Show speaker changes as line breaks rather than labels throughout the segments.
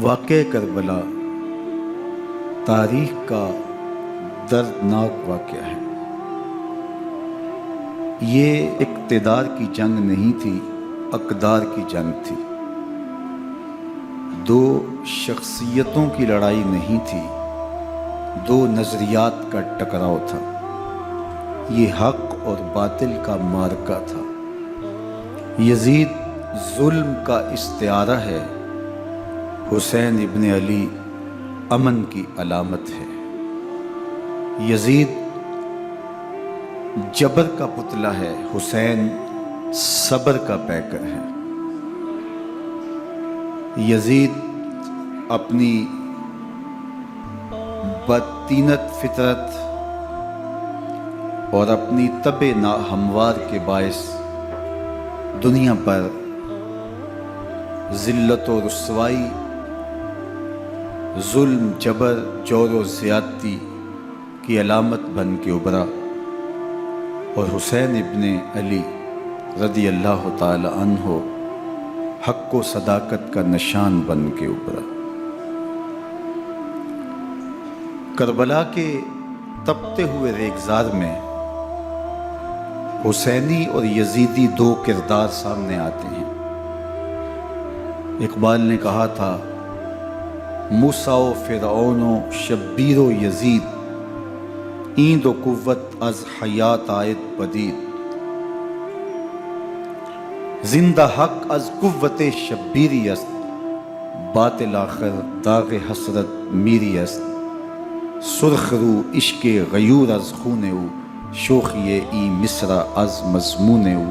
واقعہ کربلا تاریخ کا دردناک واقعہ ہے۔ یہ اقتدار کی جنگ نہیں تھی، اقدار کی جنگ تھی۔ دو شخصیتوں کی لڑائی نہیں تھی، دو نظریات کا ٹکراؤ تھا۔ یہ حق اور باطل کا معرکہ تھا۔ یزید ظلم کا استعارہ ہے، حسین ابن علی امن کی علامت ہے۔ یزید جبر کا پتلا ہے، حسین صبر کا پیکر ہے۔ یزید اپنی بدطینت فطرت اور اپنی طبع ناہموار کے باعث دنیا پر ذلت و رسوائی، ظلم، جبر، جور و زیادتی کی علامت بن کے ابھرا، اور حسین ابن علی رضی اللہ تعالی عنہ حق و صداقت کا نشان بن کے ابھرا۔ کربلا کے تپتے ہوئے ریگزار میں حسینی اور یزیدی دو کردار سامنے آتے ہیں۔ اقبال نے کہا تھا، موسیٰ و فرعون و شبیر و یزید، این دو قوت از حیات آید پدید۔ زندہ حق از قوت شبیری است، باطل آخر داغ حسرت میری است۔ سرخ رو عشق غیور از خون او، شوخی ای مصرع از مضمون او۔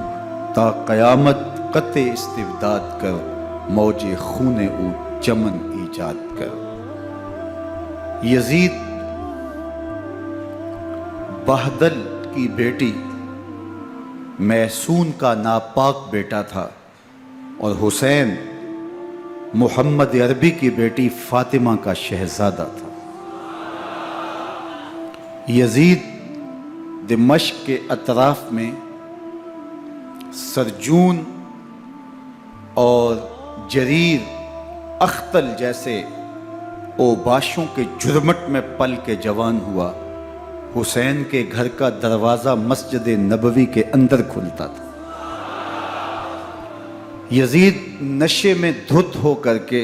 تا قیامت قطع استبداد کر، موج خون او چمن ایجاد کر۔ یزید بہدل کی بیٹی محسون کا ناپاک بیٹا تھا، اور حسین محمد عربی کی بیٹی فاطمہ کا شہزادہ تھا۔ یزید دمشق کے اطراف میں سرجون اور جریر، اختل جیسے اوباشوں کے جھرمٹ میں پل کے جوان ہوا۔ حسین کے گھر کا دروازہ مسجد نبوی کے اندر کھلتا تھا۔ یزید نشے میں دھت ہو کر کے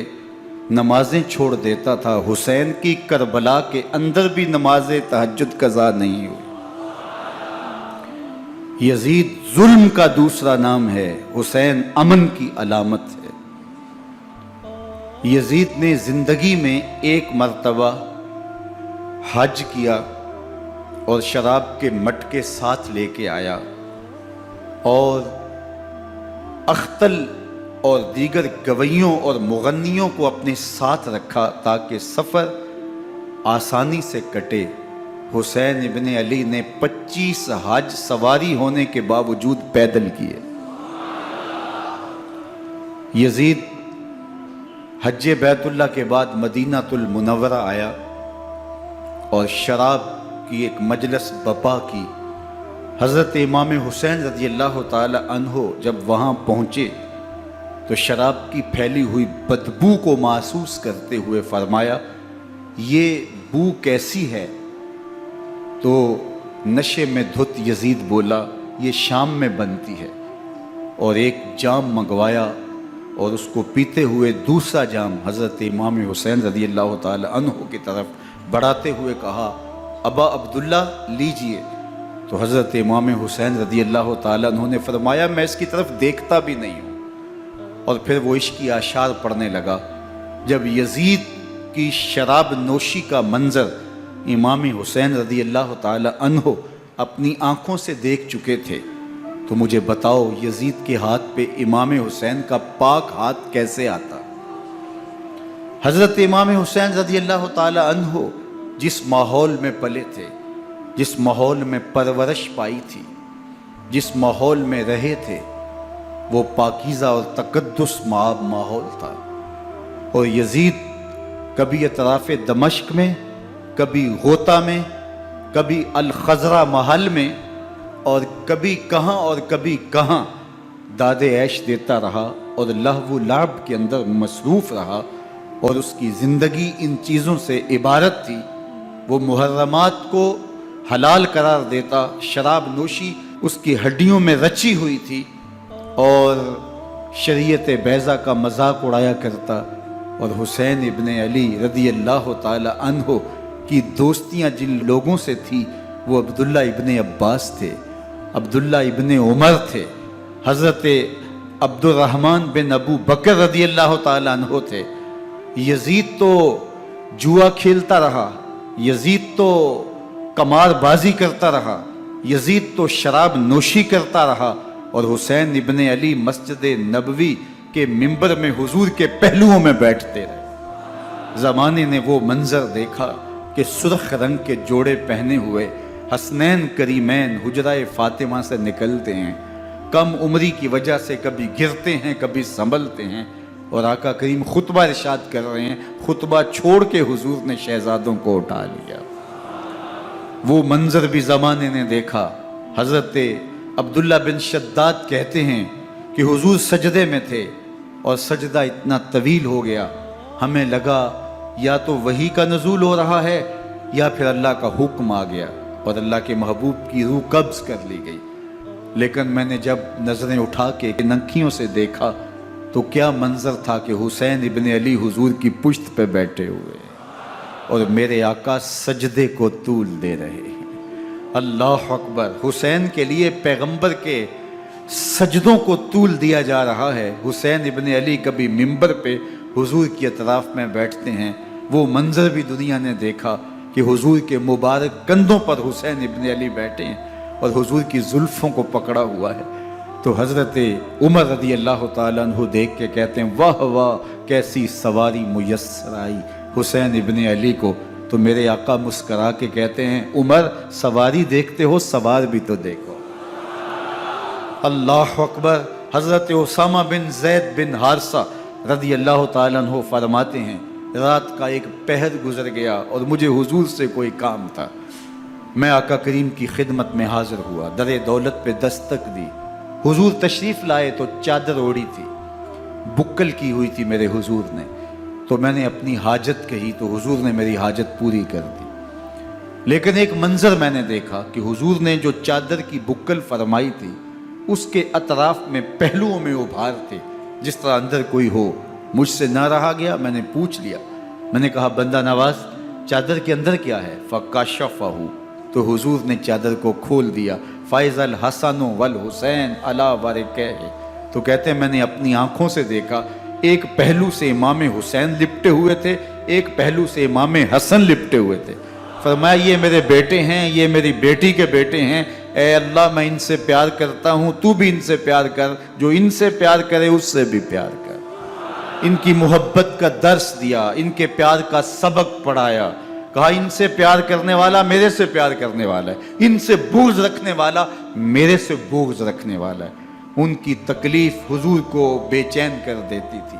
نمازیں چھوڑ دیتا تھا۔ حسین کی کربلا کے اندر بھی نماز تہجد قضا نہیں ہوئی۔ یزید ظلم کا دوسرا نام ہے، حسین امن کی علامت ہے۔ یزید نے زندگی میں ایک مرتبہ حج کیا اور شراب کے مٹکے ساتھ لے کے آیا، اور اختل اور دیگر گویوں اور مغنیوں کو اپنے ساتھ رکھا تاکہ سفر آسانی سے کٹے۔ حسین ابن علی نے 25 حج سواری ہونے کے باوجود پیدل کیے۔ یزید حج بیت اللہ کے بعد مدینہ المنورہ آیا اور شراب کی ایک مجلس بپا کی۔ حضرت امام حسین رضی اللہ تعالی عنہ جب وہاں پہنچے تو شراب کی پھیلی ہوئی بدبو کو محسوس کرتے ہوئے فرمایا، یہ بو کیسی ہے؟ تو نشے میں دھت یزید بولا، یہ شام میں بنتی ہے، اور ایک جام منگوایا اور اس کو پیتے ہوئے دوسرا جام حضرت امام حسین رضی اللہ تعالی عنہ کی طرف بڑھاتے ہوئے کہا، ابا عبداللہ لیجئے۔ تو حضرت امام حسین رضی اللہ تعالی عنہ نے فرمایا، میں اس کی طرف دیکھتا بھی نہیں ہوں، اور پھر وہ عشقی اشعار پڑھنے لگا۔ جب یزید کی شراب نوشی کا منظر امام حسین رضی اللہ تعالی عنہ اپنی آنکھوں سے دیکھ چکے تھے، تو مجھے بتاؤ یزید کے ہاتھ پہ امام حسین کا پاک ہاتھ کیسے آتا؟ حضرت امام حسین رضی اللہ تعالی عنہ جس ماحول میں پلے تھے، جس ماحول میں پرورش پائی تھی، جس ماحول میں رہے تھے، وہ پاکیزہ اور تقدس مآب ماحول تھا۔ اور یزید کبھی اطراف دمشق میں، کبھی غوطہ میں، کبھی الخضرہ محل میں، اور کبھی کہاں اور کبھی کہاں داد عیش دیتا رہا اور لہو و لعب کے اندر مصروف رہا، اور اس کی زندگی ان چیزوں سے عبارت تھی۔ وہ محرمات کو حلال قرار دیتا، شراب نوشی اس کی ہڈیوں میں رچی ہوئی تھی، اور شریعت بیضا کا مذاق اڑایا کرتا۔ اور حسین ابن علی رضی اللہ تعالی عنہ کی دوستیاں جن لوگوں سے تھی وہ عبداللہ ابن عباس تھے، عبداللہ ابن عمر تھے، حضرت عبد الرحمن بن ابو بکر رضی اللہ تعالی عنہ تھے۔ یزید تو جوا کھیلتا رہا، یزید تو قمار بازی کرتا رہا، یزید تو شراب نوشی کرتا رہا، اور حسین ابن علی مسجد نبوی کے منبر میں حضور کے پہلوؤں میں بیٹھتے رہے۔ زمانے نے وہ منظر دیکھا کہ سرخ رنگ کے جوڑے پہنے ہوئے حسنین کریمین حجرہ فاطمہ سے نکلتے ہیں، کم عمری کی وجہ سے کبھی گرتے ہیں کبھی سنبھلتے ہیں، اور آقا کریم خطبہ ارشاد کر رہے ہیں، خطبہ چھوڑ کے حضور نے شہزادوں کو اٹھا لیا۔ وہ منظر بھی زمانے نے دیکھا۔ حضرت عبداللہ بن شداد کہتے ہیں کہ حضور سجدے میں تھے اور سجدہ اتنا طویل ہو گیا، ہمیں لگا یا تو وحی کا نزول ہو رہا ہے یا پھر اللہ کا حکم آ گیا اور اللہ کے محبوب کی روح قبض کر لی گئی۔ لیکن میں نے جب نظریں اٹھا کے ننکیوں سے دیکھا تو کیا منظر تھا کہ حسین ابن علی حضور کی پشت پہ بیٹھے ہوئے اور میرے آقا سجدے کو طول دے رہے ہیں۔ اللہ اکبر! حسین کے لیے پیغمبر کے سجدوں کو طول دیا جا رہا ہے۔ حسین ابن علی کبھی منبر پہ حضور کی اطراف میں بیٹھتے ہیں، وہ منظر بھی دنیا نے دیکھا کہ حضور کے مبارک کندھوں پر حسین ابن علی بیٹھے ہیں اور حضور کی زلفوں کو پکڑا ہوا ہے۔ تو حضرت عمر رضی اللہ تعالیٰ عنہ دیکھ کے کہتے ہیں واہ واہ کیسی سواری میسر آئی حسین ابن علی کو۔ تو میرے آقا مسکرا کے کہتے ہیں عمر سواری دیکھتے ہو سوار بھی تو دیکھو۔ اللہ اکبر! حضرت اسامہ بن زید بن حارثہ رضی اللہ تعالیٰ عنہ فرماتے ہیں رات کا ایک پہر گزر گیا اور مجھے حضور سے کوئی کام تھا، میں آقا کریم کی خدمت میں حاضر ہوا، در دولت پہ دستک دی، حضور تشریف لائے تو چادر اوڑی تھی، بکل کی ہوئی تھی میرے حضور نے، تو میں نے اپنی حاجت کہی تو حضور نے میری حاجت پوری کر دی۔ لیکن ایک منظر میں نے دیکھا کہ حضور نے جو چادر کی بکل فرمائی تھی اس کے اطراف میں پہلوؤں میں ابھار تھے، جس طرح اندر کوئی ہو۔ مجھ سے نہ رہا گیا، میں نے پوچھ لیا، میں نے کہا بندہ نواز چادر کے اندر کیا ہے؟ فَكَشَفَهُ، تو حضور نے چادر کو کھول دیا۔ فَإِذَا الْحَسَنُ وَالْحُسَيْنُ عَلَىٰ وَرِكَيْهِ، تو کہتے ہیں میں نے اپنی آنکھوں سے دیکھا، ایک پہلو سے امام حسین لپٹے ہوئے تھے، ایک پہلو سے امام حسن لپٹے ہوئے تھے۔ فرمایا یہ میرے بیٹے ہیں، یہ میری بیٹی کے بیٹے ہیں، اے اللہ میں ان سے پیار کرتا ہوں، تو بھی ان سے پیار کر، جو ان سے پیار کرے اس سے بھی پیار کر۔ ان کی محبت کا درس دیا، ان کے پیار کا سبق پڑھایا، کہا ان سے پیار کرنے والا میرے سے پیار کرنے والا ہے، ان سے بغض رکھنے والا میرے سے بغض رکھنے والا ہے۔ ان کی تکلیف حضور کو بے چین کر دیتی تھی۔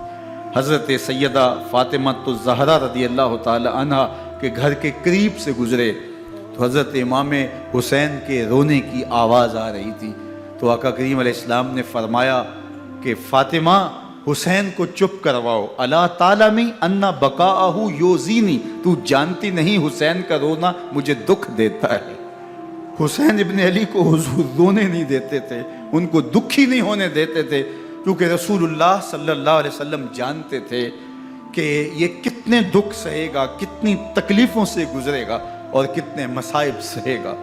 حضرت سیدہ فاطمہ الزہرا رضی اللہ تعالی عنہ کے گھر کے قریب سے گزرے تو حضرت امام حسین کے رونے کی آواز آ رہی تھی، تو آقا کریم علیہ السلام نے فرمایا کہ فاطمہ حسین کو چپ کرواؤ، الا تعلمی ان بقاءہ یوزینی، تو جانتی نہیں حسین کا رونا مجھے دکھ دیتا ہے۔ حسین ابن علی کو حضور رونے نہیں دیتے تھے، ان کو دکھی نہیں ہونے دیتے تھے، کیونکہ رسول اللہ صلی اللہ علیہ وسلم جانتے تھے کہ یہ کتنے دکھ سہے گا، کتنی تکلیفوں سے گزرے گا اور کتنے مصائب سہے گا۔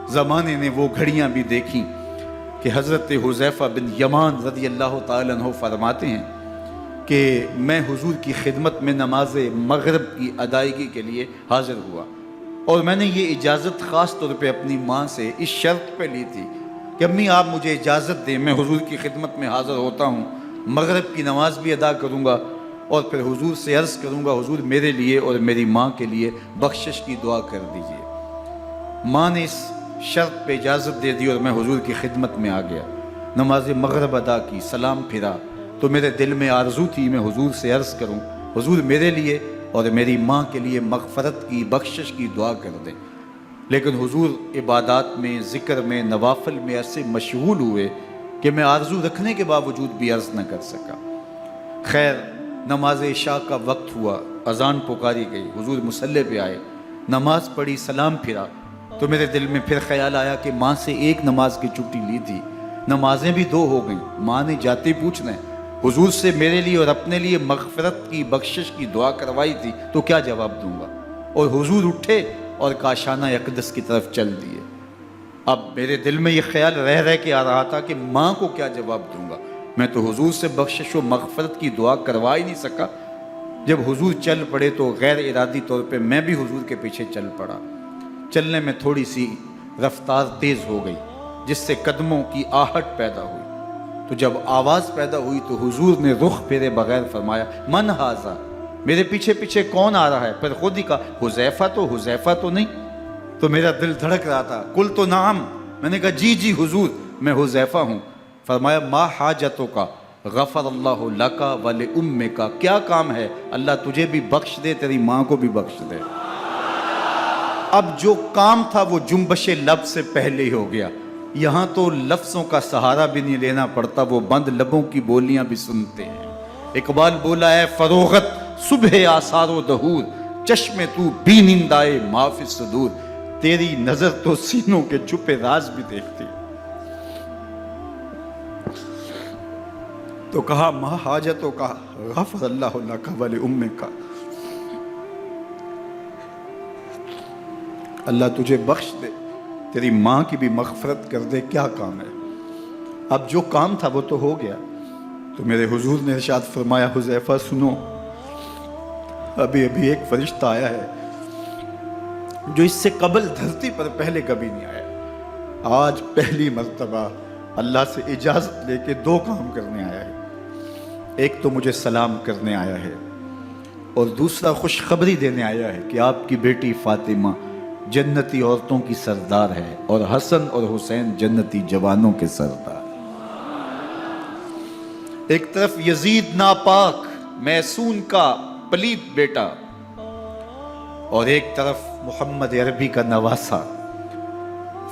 زمانے نے وہ گھڑیاں بھی دیکھیں کہ حضرت حذیفہ بن یمان رضی اللہ تعالیٰ عنہ فرماتے ہیں کہ میں حضور کی خدمت میں نماز مغرب کی ادائیگی کے لیے حاضر ہوا، اور میں نے یہ اجازت خاص طور پہ اپنی ماں سے اس شرط پہ لی تھی کہ امی آپ مجھے اجازت دیں، میں حضور کی خدمت میں حاضر ہوتا ہوں، مغرب کی نماز بھی ادا کروں گا اور پھر حضور سے عرض کروں گا حضور میرے لیے اور میری ماں کے لیے بخشش کی دعا کر دیجیے۔ ماں نے اس شرط پہ اجازت دے دی اور میں حضور کی خدمت میں آ گیا، نماز مغرب ادا کی، سلام پھرا تو میرے دل میں آرزو تھی میں حضور سے عرض کروں حضور میرے لیے اور میری ماں کے لیے مغفرت کی بخشش کی دعا کر دیں، لیکن حضور عبادات میں ذکر میں نوافل میں ایسے مشغول ہوئے کہ میں آرزو رکھنے کے باوجود بھی عرض نہ کر سکا۔ خیر نماز عشاء کا وقت ہوا، اذان پکاری گئی، حضور مصلی پہ آئے، نماز پڑھی، سلام پھرا، تو میرے دل میں پھر خیال آیا کہ ماں سے ایک نماز کی چھٹی لی تھی، نمازیں بھی 2 ہو گئیں، ماں نے جاتے پوچھنا ہے حضور سے میرے لیے اور اپنے لیے مغفرت کی بخشش کی دعا کروائی تھی تو کیا جواب دوں گا؟ اور حضور اٹھے اور کاشانہ اقدس کی طرف چل دیے۔ اب میرے دل میں یہ خیال رہ کے آ رہا تھا کہ ماں کو کیا جواب دوں گا؟ میں تو حضور سے بخشش و مغفرت کی دعا کروا ہی نہیں سکا۔ جب حضور چل پڑے تو غیر ارادی طور پہ میں بھی حضور کے پیچھے چل پڑا۔ چلنے میں تھوڑی سی رفتار تیز ہو گئی جس سے قدموں کی آہٹ پیدا ہوئی، تو جب آواز پیدا ہوئی تو حضور نے رخ پھیرے بغیر فرمایا من ھذا، میرے پیچھے پیچھے کون آ رہا ہے؟ پھر خود ہی کہا حذیفہ تو نہیں؟ تو میرا دل دھڑک رہا تھا، قلت نعم، میں نے کہا جی جی حضور میں حذیفہ ہوں۔ فرمایا ما حاجتوں کا غفر اللہ لکا ولأمک، کیا کام ہے؟ اللہ تجھے بھی بخش دے، تیری ماں کو بھی بخش دے۔ اب جو کام تھا وہ جنبش لب سے پہلے ہی ہو گیا، یہاں تو لفظوں کا سہارا بھی نہیں لینا پڑتا، وہ بند لبوں کی بولیاں بھی سنتے ہیں۔ اقبال بولا ہے فروغت صبح آثار و دہور، چشم تو بینندائے ما فی الصدور، تیری نظر تو سینوں کے چھپے راز بھی دیکھتی۔ تو کہا ما حاجتوں کا غفر اللہ لک ولأمک، اللہ تجھے بخش دے، تیری ماں کی بھی مغفرت کر دے، کیا کام ہے؟ اب جو کام تھا وہ تو ہو گیا۔ تو میرے حضور نے ارشاد فرمایا حذیفہ سنو، ابھی ایک فرشتہ آیا ہے جو اس سے قبل دھرتی پر پہلے کبھی نہیں آیا، آج پہلی مرتبہ اللہ سے اجازت لے کے 2 کام کرنے آیا ہے۔ ایک تو مجھے سلام کرنے آیا ہے اور دوسرا خوشخبری دینے آیا ہے کہ آپ کی بیٹی فاطمہ جنتی عورتوں کی سردار ہے اور حسن اور حسین جنتی جوانوں کے سردار۔ ایک طرف یزید ناپاک میسون کا پلید بیٹا اور ایک طرف محمد عربی کا نواسا،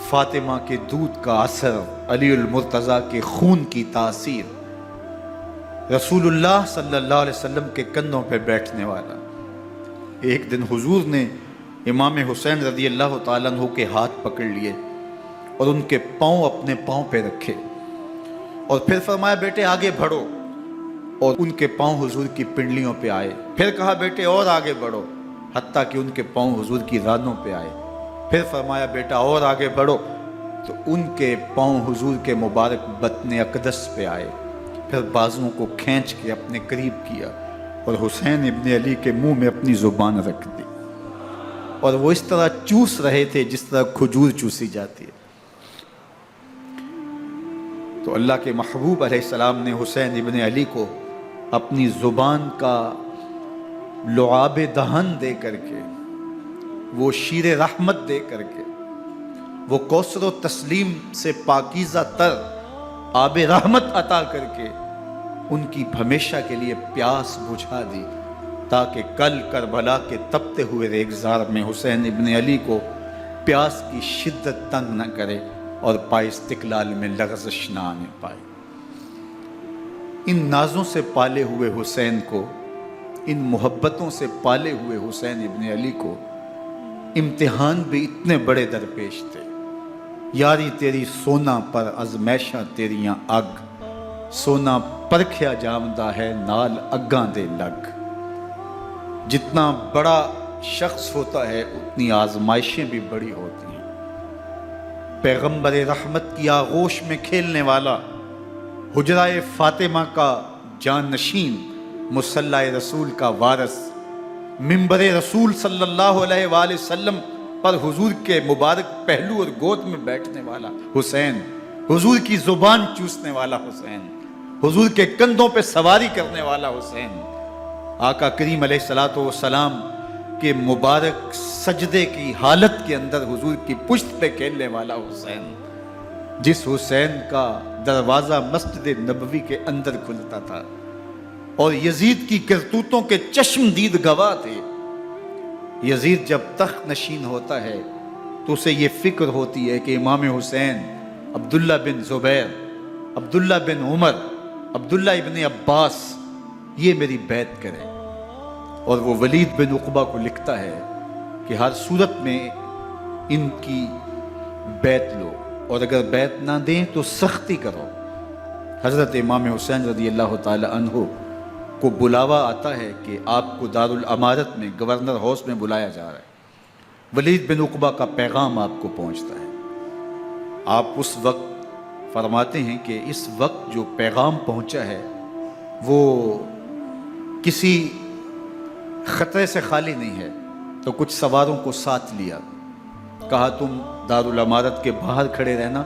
فاطمہ کے دودھ کا اثر، علی المرتضیٰ کے خون کی تاثیر، رسول اللہ صلی اللہ علیہ وسلم کے کندھوں پہ بیٹھنے والا۔ ایک دن حضور نے امام حسین رضی اللہ تعالیٰ عنہ کے ہاتھ پکڑ لیے اور ان کے پاؤں اپنے پاؤں پہ رکھے اور پھر فرمایا بیٹے آگے بڑھو، اور ان کے پاؤں حضور کی پنڈلیوں پہ آئے۔ پھر کہا بیٹے اور آگے بڑھو، حتیٰ کہ ان کے پاؤں حضور کی رانوں پہ آئے۔ پھر فرمایا بیٹا اور آگے بڑھو، تو ان کے پاؤں حضور کے مبارک بطن اقدس پہ آئے۔ پھر بازوؤں کو کھینچ کے اپنے قریب کیا اور حسین ابن علی کے منہ میں اپنی زبان رکھ دی، اور وہ اس طرح چوس رہے تھے جس طرح کھجور چوسی جاتی ہے۔ تو اللہ کے محبوب علیہ السلام نے حسین ابن علی کو اپنی زبان کا لعاب دہن دے کر کے، وہ شیر رحمت دے کر کے، وہ کوثر و تسلیم سے پاکیزہ تر آب رحمت عطا کر کے ان کی ہمیشہ کے لیے پیاس بجھا دی، تاکہ کل کربلا کے تپتے ہوئے ریگزار میں حسین ابن علی کو پیاس کی شدت تنگ نہ کرے اور پائے استقلال میں لغزش نہ آنے پائے۔ ان نازوں سے پالے ہوئے حسین کو، ان محبتوں سے پالے ہوئے حسین ابن علی کو امتحان بھی اتنے بڑے درپیش تھے۔ یاری تیری سونا پر ازمیشاں تیریاں اگ، سونا پرکھیا جامدہ ہے نال اگاں دے لگ۔ جتنا بڑا شخص ہوتا ہے اتنی آزمائشیں بھی بڑی ہوتی ہیں۔ پیغمبر رحمت کی آغوش میں کھیلنے والا، حجرہ فاطمہ کا جانشین، مصلی رسول کا وارث، منبر رسول صلی اللہ علیہ وآلہ وسلم پر حضور کے مبارک پہلو اور گود میں بیٹھنے والا حسین، حضور کی زبان چوسنے والا حسین، حضور کے کندھوں پہ سواری کرنے والا حسین، آقا کریم علیہ السلام کے مبارک سجدے کی حالت کے اندر حضور کی پشت پہ کھیلنے والا حسین، جس حسین کا دروازہ مسجد نبوی کے اندر کھلتا تھا اور یزید کی کرتوتوں کے چشم دید گواہ تھے۔ یزید جب تخت نشین ہوتا ہے تو اسے یہ فکر ہوتی ہے کہ امام حسین عبداللہ بن زبیر، عبداللہ بن عمر، عبداللہ ابن عباس یہ میری بیعت کرے. اور وہ ولید بن عقبہ کو لکھتا ہے کہ ہر صورت میں ان کی بیعت لو، اور اگر بیعت نہ دیں تو سختی کرو. حضرت امام حسین رضی اللہ تعالی عنہ کو بلاوا آتا ہے کہ آپ کو دارالامارت میں گورنر ہاؤس میں بلایا جا رہا ہے. ولید بن عقبہ کا پیغام آپ کو پہنچتا ہے. آپ اس وقت فرماتے ہیں کہ اس وقت جو پیغام پہنچا ہے وہ کسی خطرے سے خالی نہیں ہے. تو کچھ سواروں کو ساتھ لیا، کہا تم دارالامارت کے باہر کھڑے رہنا،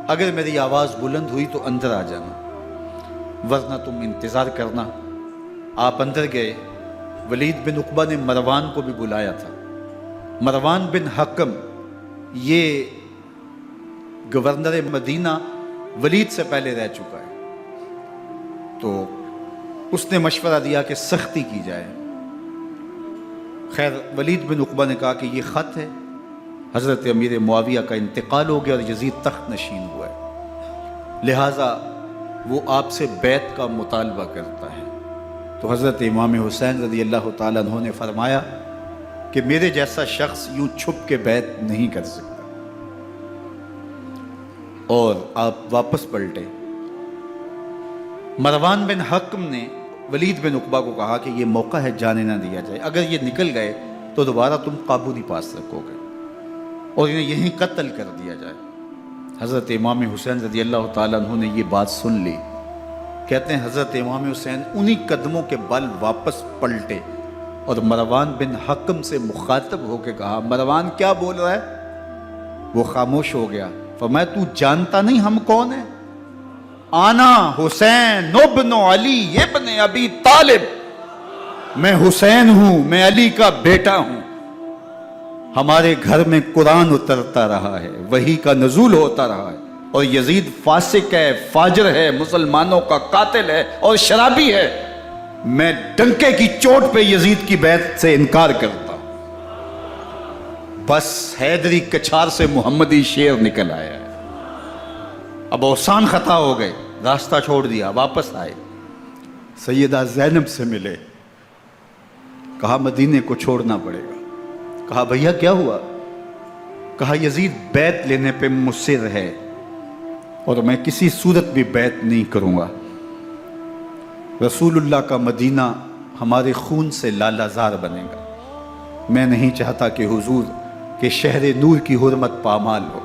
اگر میری آواز بلند ہوئی تو اندر آ جانا، ورنہ تم انتظار کرنا. آپ اندر گئے. ولید بن عقبہ نے مروان کو بھی بلایا تھا. مروان بن حکم یہ گورنر مدینہ ولید سے پہلے رہ چکا ہے، تو اس نے مشورہ دیا کہ سختی کی جائے. خیر ولید بن عقبہ نے کہا کہ یہ خط ہے، حضرت امیر معاویہ کا انتقال ہو گیا اور یزید تخت نشین ہوا ہے، لہٰذا وہ آپ سے بیعت کا مطالبہ کرتا ہے. تو حضرت امام حسین رضی اللہ تعالیٰ عنہ نے فرمایا کہ میرے جیسا شخص یوں چھپ کے بیعت نہیں کر سکتا. اور آپ واپس پلٹے. مروان بن حکم نے ولید بن عقبہ کو کہا کہ یہ موقع ہے جانے نہ دیا جائے، اگر یہ نکل گئے تو دوبارہ تم قابو نہیں پا سکو گے اور انہیں یہیں قتل کر دیا جائے. حضرت امام حسین رضی اللہ تعالیٰ عنہ نے یہ بات سن لی. کہتے ہیں حضرت امام حسین انہی قدموں کے بل واپس پلٹے اور مروان بن حکم سے مخاطب ہو کے کہا، مروان کیا بول رہا ہے؟ وہ خاموش ہو گیا. فرمایا تو جانتا نہیں ہم کون ہیں؟ آنا حسین ابن علی ابن ابی طالب، میں حسین ہوں، میں علی کا بیٹا ہوں. ہمارے گھر میں قرآن اترتا رہا ہے، وحی کا نزول ہوتا رہا ہے، اور یزید فاسق ہے، فاجر ہے، مسلمانوں کا قاتل ہے اور شرابی ہے. میں ڈنکے کی چوٹ پہ یزید کی بیعت سے انکار کرتا ہوں. بس حیدری کچھار سے محمدی شیر نکل آیا ہے. اب اوسان خطا ہو گئے، راستہ چھوڑ دیا، واپس آئے. سیدہ زینب سے ملے، کہا مدینے کو چھوڑنا پڑے گا. کہا بھیا کیا ہوا؟ کہا یزید بیعت لینے پہ مصر ہے اور میں کسی صورت بھی بیعت نہیں کروں گا. رسول اللہ کا مدینہ ہمارے خون سے لالہ زار بنے گا. میں نہیں چاہتا کہ حضور کے شہر نور کی حرمت پامال ہو.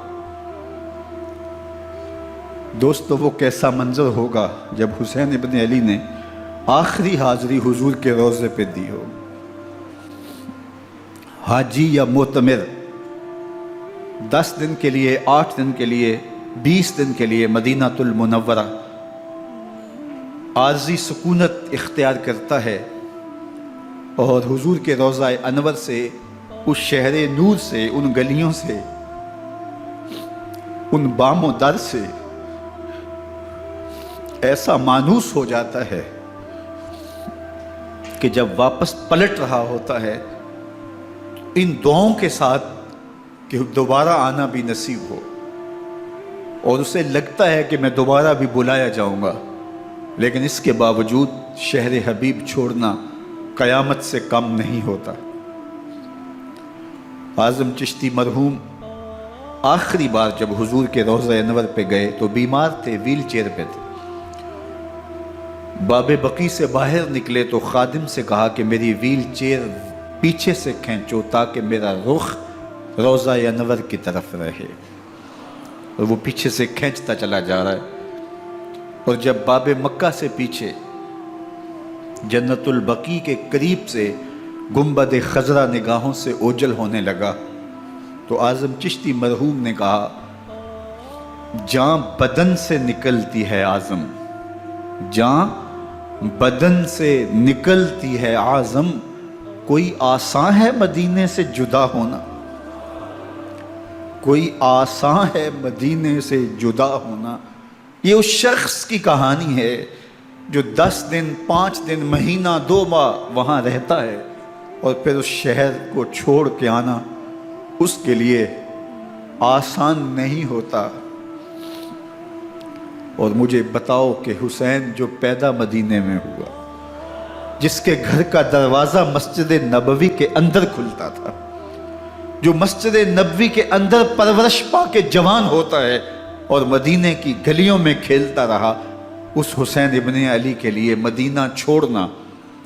دوستو وہ کیسا منظر ہوگا جب حسین ابن علی نے آخری حاضری حضور کے روضے پہ دی ہو. حاجی یا معتمر 10 دن کے لیے، 8 دن کے لیے، 20 دن کے لیے مدینہ المنورہ عارضی سکونت اختیار کرتا ہے اور حضور کے روضہ انور سے، اس شہر نور سے، ان گلیوں سے، ان بام و در سے ایسا مانوس ہو جاتا ہے کہ جب واپس پلٹ رہا ہوتا ہے ان دعاؤں کے ساتھ کہ دوبارہ آنا بھی نصیب ہو، اور اسے لگتا ہے کہ میں دوبارہ بھی بلایا جاؤں گا، لیکن اس کے باوجود شہر حبیب چھوڑنا قیامت سے کم نہیں ہوتا. اعظم چشتی مرحوم آخری بار جب حضور کے روضہ انور پہ گئے تو بیمار تھے، ویل چیئر پہ تھے. باب بقی سے باہر نکلے تو خادم سے کہا کہ میری ویل چیئر پیچھے سے کھینچو تاکہ میرا رخ روضہ انور کی طرف رہے. اور وہ پیچھے سے کھینچتا چلا جا رہا ہے، اور جب باب مکہ سے پیچھے جنت البقیع کے قریب سے گنبد خضرا نگاہوں سے اوجل ہونے لگا تو اعظم چشتی مرحوم نے کہا، جاں بدن سے نکلتی ہے اعظم، جاں بدن سے نکلتی ہے اعظم، کوئی آسان ہے مدینے سے جدا ہونا، کوئی آسان ہے مدینے سے جدا ہونا. یہ اس شخص کی کہانی ہے جو 10 دن، 5 دن، مہینہ، 2 ماہ وہاں رہتا ہے اور پھر اس شہر کو چھوڑ کے آنا اس کے لیے آسان نہیں ہوتا. اور مجھے بتاؤ کہ حسین جو پیدا مدینے میں ہوا، جس کے گھر کا دروازہ مسجد نبوی کے اندر کھلتا تھا، جو مسجد نبوی کے اندر پرورش پا کے جوان ہوتا ہے اور مدینے کی گلیوں میں کھیلتا رہا، اس حسین ابن علی کے لیے مدینہ چھوڑنا،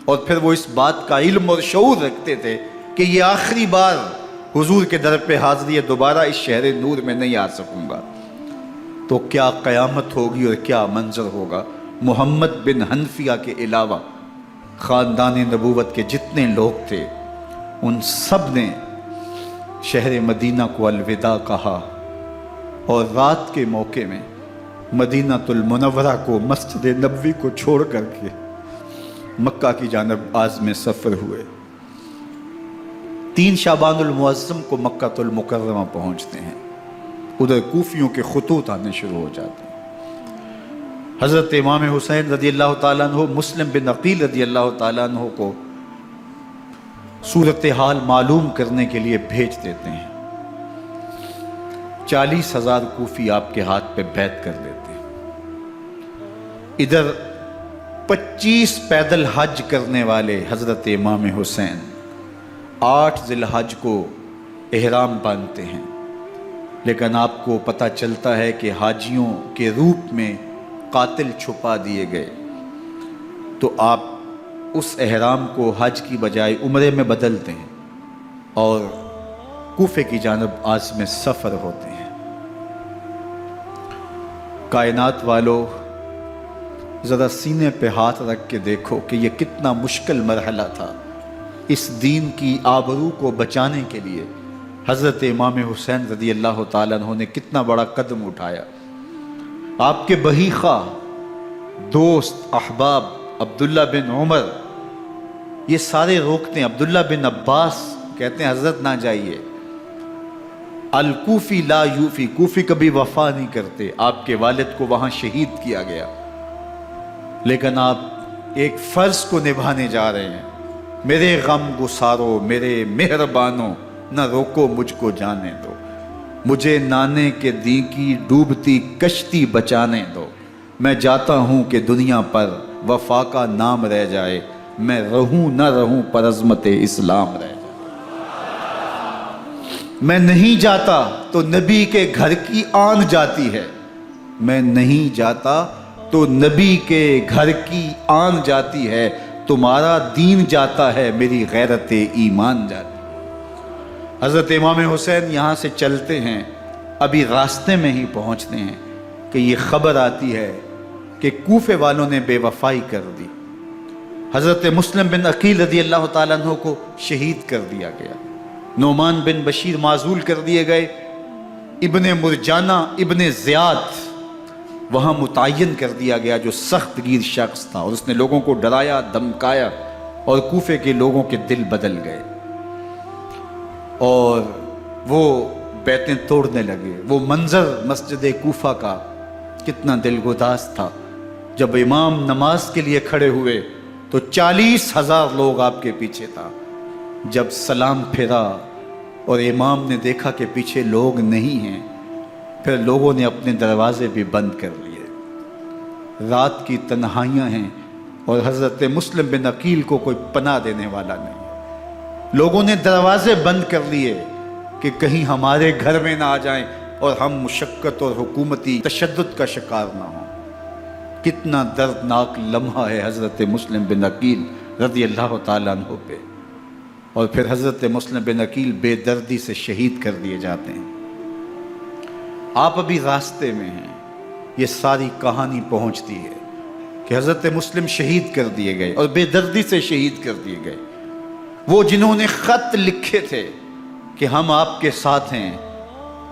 اور پھر وہ اس بات کا علم اور شعور رکھتے تھے کہ یہ آخری بار حضور کے در پہ حاضری ہے، دوبارہ اس شہر نور میں نہیں آ سکوں گا، تو کیا قیامت ہوگی اور کیا منظر ہوگا۔ محمد بن حنفیہ کے علاوہ خاندان نبوت کے جتنے لوگ تھے ان سب نے شہر مدینہ کو الوداع کہا، اور رات کے موقع میں مدینہ المنورہ کو، مسجد نبوی کو چھوڑ کر کے مکہ کی جانب عازم سفر ہوئے۔ 3 شعبان المعظم کو مکہ المکرمہ پہنچتے ہیں، ادھر کوفیوں کے خطوط آنے شروع ہو جاتے ہیں۔ حضرت امام حسین رضی اللہ تعالیٰ عنہ مسلم بن عقیل رضی اللہ تعالیٰ عنہ کو صورتحال معلوم کرنے کے لیے بھیج دیتے ہیں۔ 40,000 کوفی آپ کے ہاتھ پہ بیعت کر دیتے ہیں۔ ادھر 25 پیدل حج کرنے والے حضرت امام حسین 8 ذی الحج کو احرام باندھتے ہیں، لیکن آپ کو پتہ چلتا ہے کہ حاجیوں کے روپ میں قاتل چھپا دیے گئے، تو آپ اس احرام کو حج کی بجائے عمرے میں بدلتے ہیں اور کوفے کی جانب عازم سفر ہوتے ہیں۔ کائنات والو، ذرا سینے پہ ہاتھ رکھ کے دیکھو کہ یہ کتنا مشکل مرحلہ تھا۔ اس دین کی آبرو کو بچانے کے لیے حضرت امام حسین رضی اللہ تعالیٰ عنہ نے کتنا بڑا قدم اٹھایا۔ آپ کے بہیخہ، دوست، احباب عبداللہ بن عمر یہ سارے روکتے ہیں، عبداللہ بن عباس کہتے ہیں حضرت نہ جائیے، الکوفی لا یوفی، کوفی کبھی وفا نہیں کرتے، آپ کے والد کو وہاں شہید کیا گیا، لیکن آپ ایک فرض کو نبھانے جا رہے ہیں۔ میرے غم گسارو، میرے مہربانوں، نہ روکو مجھ کو جانے دو، مجھے نانے کے دی کی ڈوبتی کشتی بچانے دو، میں جاتا ہوں کہ دنیا پر وفا کا نام رہ جائے، میں رہوں نہ رہوں پر عظمت اسلام رہ جائے۔ میں نہیں جاتا تو نبی کے گھر کی آن جاتی ہے، میں نہیں جاتا تو نبی کے گھر کی آن جاتی ہے، تمہارا دین جاتا ہے، میری غیرت ایمان جاتی ہے۔ حضرت امام حسین یہاں سے چلتے ہیں، ابھی راستے میں ہی پہنچتے ہیں کہ یہ خبر آتی ہے کہ کوفے والوں نے بے وفائی کر دی، حضرت مسلم بن عقیل رضی اللہ تعالیٰ عنہ کو شہید کر دیا گیا، نعمان بن بشیر معزول کر دیے گئے، ابن مرجانہ ابن زیاد وہاں متعین کر دیا گیا جو سخت گیر شخص تھا، اور اس نے لوگوں کو ڈرایا، دھمکایا، اور کوفے کے لوگوں کے دل بدل گئے اور وہ بیعتیں توڑنے لگے۔ وہ منظر مسجد کوفہ کا کتنا دلگداز تھا، جب امام نماز کے لیے کھڑے ہوئے تو 40,000 لوگ آپ کے پیچھے تھا۔ جب سلام پھیرا اور امام نے دیکھا کہ پیچھے لوگ نہیں ہیں، پھر لوگوں نے اپنے دروازے بھی بند کر لیے۔ رات کی تنہائیاں ہیں اور حضرت مسلم بن عقیل کو کوئی پناہ دینے والا نہیں، لوگوں نے دروازے بند کر لیے کہ کہیں ہمارے گھر میں نہ آ جائیں اور ہم مشقت اور حکومتی تشدد کا شکار نہ ہوں۔ کتنا دردناک لمحہ ہے حضرت مسلم بن عقیل رضی اللہ تعالیٰ عنہ پہ، اور پھر حضرت مسلم بن عقیل بے دردی سے شہید کر دیے جاتے ہیں۔ آپ ابھی راستے میں ہیں، یہ ساری کہانی پہنچتی ہے کہ حضرت مسلم شہید کر دیے گئے اور بے دردی سے شہید کر دیے گئے۔ وہ جنہوں نے خط لکھے تھے کہ ہم آپ کے ساتھ ہیں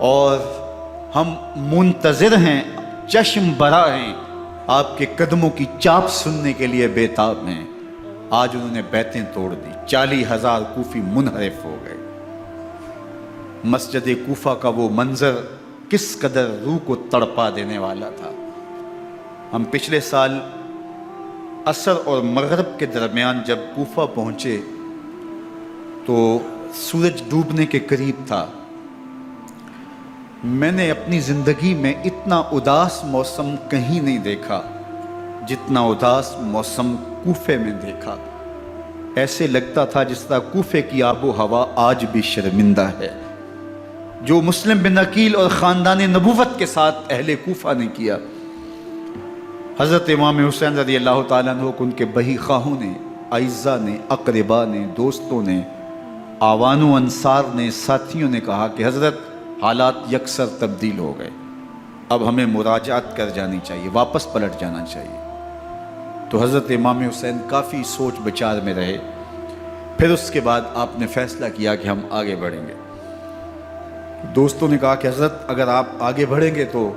اور ہم منتظر ہیں، چشم برا ہیں، آپ کے قدموں کی چاپ سننے کے لیے بےتاب ہیں، آج انہوں نے بیعتیں توڑ دی۔ 40,000 کوفی منحرف ہو گئے۔ مسجد کوفہ کا وہ منظر کس قدر روح کو تڑپا دینے والا تھا۔ ہم پچھلے سال عصر اور مغرب کے درمیان جب کوفہ پہنچے تو سورج ڈوبنے کے قریب تھا۔ میں نے اپنی زندگی میں اتنا اداس موسم کہیں نہیں دیکھا جتنا اداس موسم کوفے میں دیکھا۔ ایسے لگتا تھا جس طرح کوفے کی آب و ہوا آج بھی شرمندہ ہے۔ جو مسلم بن عقیل اور خاندان نبوت کے ساتھ اہل کوفہ نے کیا، حضرت امام حسین رضی اللہ تعالیٰ عنہ کو ان کے بہی خواہوں نے، اعزاء نے، اقربا نے، دوستوں نے، آوان و انصار نے، ساتھیوں نے کہا کہ حضرت حالات یکسر تبدیل ہو گئے، اب ہمیں مراجعت کر جانی چاہیے، واپس پلٹ جانا چاہیے۔ تو حضرت امام حسین کافی سوچ بچار میں رہے، پھر اس کے بعد آپ نے فیصلہ کیا کہ ہم آگے بڑھیں گے۔ دوستوں نے کہا کہ حضرت اگر آپ آگے بڑھیں گے تو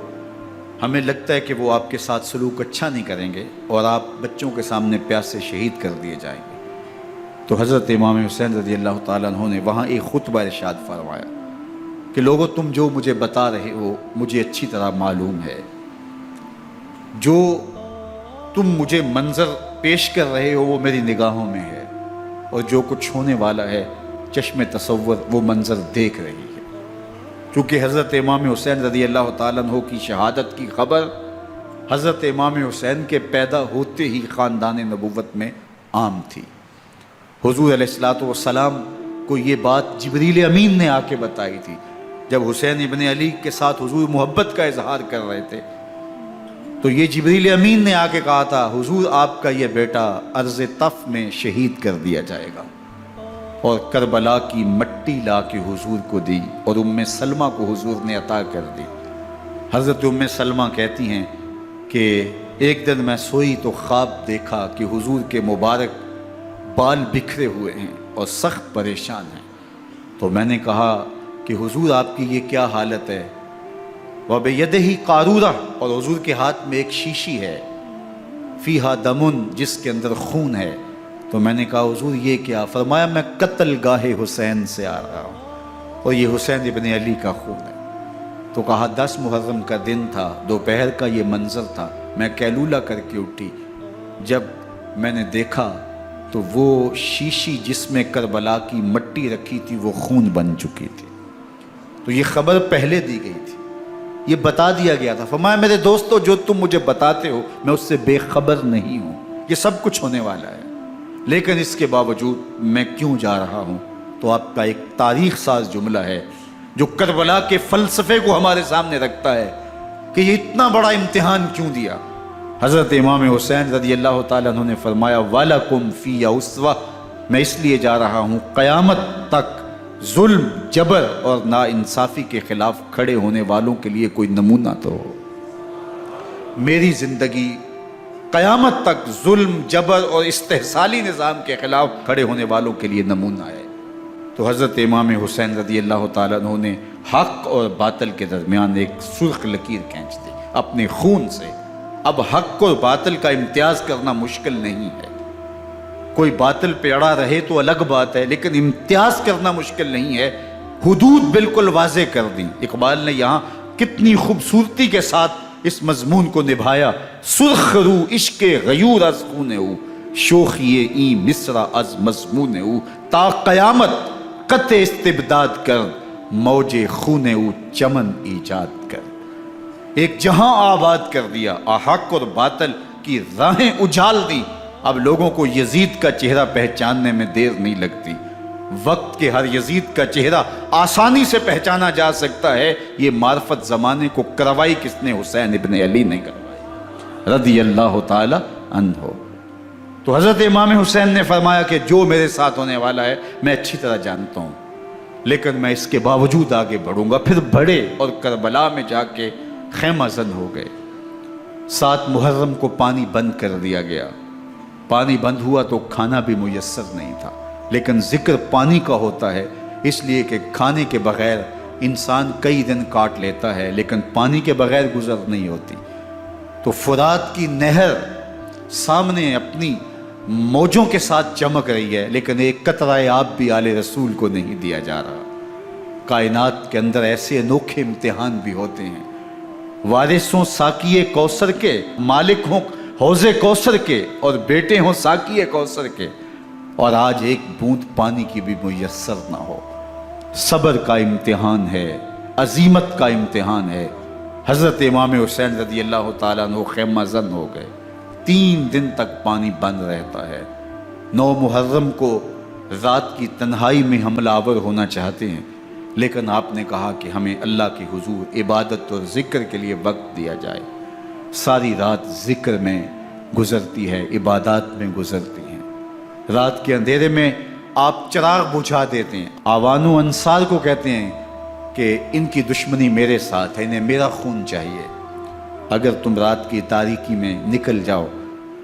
ہمیں لگتا ہے کہ وہ آپ کے ساتھ سلوک اچھا نہیں کریں گے اور آپ بچوں کے سامنے پیاسے شہید کر دیے جائیں گے۔ تو حضرت امام حسین رضی اللہ تعالیٰ عنہ نے وہاں ایک خطبہ ارشاد فرمایا کہ لوگوں تم جو مجھے بتا رہے ہو مجھے اچھی طرح معلوم ہے، جو تم مجھے منظر پیش کر رہے ہو وہ میری نگاہوں میں ہے، اور جو کچھ ہونے والا ہے چشم تصور وہ منظر دیکھ رہی ہے۔ چونکہ حضرت امام حسین رضی اللہ تعالیٰ عنہ کی شہادت کی خبر حضرت امام حسین کے پیدا ہوتے ہی خاندان نبوت میں عام تھی۔ حضور علیہ الصلوۃ والسلام کو یہ بات جبریل امین نے آ کے بتائی تھی جب حسین ابن علی کے ساتھ حضور محبت کا اظہار کر رہے تھے، تو یہ جبریل امین نے آ کے کہا تھا حضور آپ کا یہ بیٹا ارض طف میں شہید کر دیا جائے گا، اور کربلا کی مٹی لا کے حضور کو دی اور ام سلمہ کو حضور نے عطا کر دی۔ حضرت ام سلمہ کہتی ہیں کہ ایک دن میں سوئی تو خواب دیکھا کہ حضور کے مبارک بال بکھرے ہوئے ہیں اور سخت پریشان ہیں، تو میں نے کہا کہ حضور آپ کی یہ کیا حالت ہے؟ وَبِيَدِهِ قَارُورَةٌ، اور حضور کے ہاتھ میں ایک شیشی ہے، فِيهَا دَمٌ، جس کے اندر خون ہے۔ تو میں نے کہا حضور یہ کیا؟ فرمایا میں قتل گاہ حسین سے آ رہا ہوں اور یہ حسین ابن علی کا خون ہے۔ تو کہا 10 محرم کا دن تھا، دوپہر کا یہ منظر تھا، میں قیلولہ کر کے اٹھی، جب میں نے دیکھا تو وہ شیشی جس میں کربلا کی مٹی رکھی تھی وہ خون بن چکی تھی۔ تو یہ خبر پہلے دی گئی تھی، یہ بتا دیا گیا تھا۔ فرمایا میرے دوستو جو تم مجھے بتاتے ہو میں اس سے بے خبر نہیں ہوں، یہ سب کچھ ہونے والا ہے، لیکن اس کے باوجود میں کیوں جا رہا ہوں؟ تو آپ کا ایک تاریخ ساز جملہ ہے جو کربلا کے فلسفے کو ہمارے سامنے رکھتا ہے کہ یہ اتنا بڑا امتحان کیوں دیا۔ حضرت امام حسین رضی اللہ تعالیٰ عنہ نے فرمایا وَلَكُمْ فِيَّ أُسْوَةٌ، میں اس لیے جا رہا ہوں قیامت تک ظلم، جبر اور ناانصافی کے خلاف کھڑے ہونے والوں کے لیے کوئی نمونہ تو ہو۔ میری زندگی قیامت تک ظلم، جبر اور استحصالی نظام کے خلاف کھڑے ہونے والوں کے لیے نمونہ ہے۔ تو حضرت امام حسین رضی اللہ تعالیٰ عنہ نے حق اور باطل کے درمیان ایک سرخ لکیر کھینچ دی اپنے خون سے۔ اب حق اور باطل کا امتیاز کرنا مشکل نہیں ہے، کوئی باطل پہ اڑا رہے تو الگ بات ہے، لیکن امتیاز کرنا مشکل نہیں ہے۔ حدود بالکل واضح کر دی۔ اقبال نے یہاں کتنی خوبصورتی کے ساتھ اس مضمون کو نبھایا۔ سرخ رو عشق غیور از خون او، شوخی این مصرع از مضمون او، تا قیامت قطع استبداد کر، موج خون او چمن ایجاد کر۔ ایک جہاں آباد کر دیا، حق اور باطل کی راہیں اجال دی۔ اب لوگوں کو یزید کا چہرہ پہچاننے میں دیر نہیں لگتی، وقت کے ہر یزید کا چہرہ آسانی سے پہچانا جا سکتا ہے۔ یہ معرفت زمانے کو کروائی کس نے؟ حسین ابن علی نے کروائی رضی اللہ تعالی عنہ۔ تو حضرت امام حسین نے فرمایا کہ جو میرے ساتھ ہونے والا ہے میں اچھی طرح جانتا ہوں، لیکن میں اس کے باوجود آگے بڑھوں گا۔ پھر بڑھے اور کربلا میں جا کے خیمہ زن ہو گئے۔ 7 محرم کو پانی بند کر دیا گیا۔ پانی بند ہوا تو کھانا بھی میسر نہیں تھا، لیکن ذکر پانی کا ہوتا ہے اس لیے کہ کھانے کے بغیر انسان کئی دن کاٹ لیتا ہے، لیکن پانی کے بغیر گزر نہیں ہوتی۔ تو فرات کی نہر سامنے اپنی موجوں کے ساتھ چمک رہی ہے، لیکن ایک قطرہ آب بھی آل رسول کو نہیں دیا جا رہا۔ کائنات کے اندر ایسے انوکھے امتحان بھی ہوتے ہیں۔ وارثوں ساقی کوثر کے، مالک ہوں حوض کوثر کے، اور بیٹے ہوں ساقی کوثر کے، اور آج ایک بوند پانی کی بھی میسر نہ ہو۔ صبر کا امتحان ہے، عزیمت کا امتحان ہے۔ حضرت امام حسین رضی اللہ تعالیٰ عنہ خیمہ زن ہو گئے۔ 3 دن تک پانی بند رہتا ہے۔ 9 محرم کو رات کی تنہائی میں حملہ آور ہونا چاہتے ہیں، لیکن آپ نے کہا کہ ہمیں اللہ کے حضور عبادت اور ذکر کے لیے وقت دیا جائے۔ ساری رات ذکر میں گزرتی ہے، عبادات میں گزرتی ہیں۔ رات کے اندھیرے میں آپ چراغ بجھا دیتے ہیں۔ آوان و انصار کو کہتے ہیں کہ ان کی دشمنی میرے ساتھ ہے، انہیں میرا خون چاہیے، اگر تم رات کی تاریکی میں نکل جاؤ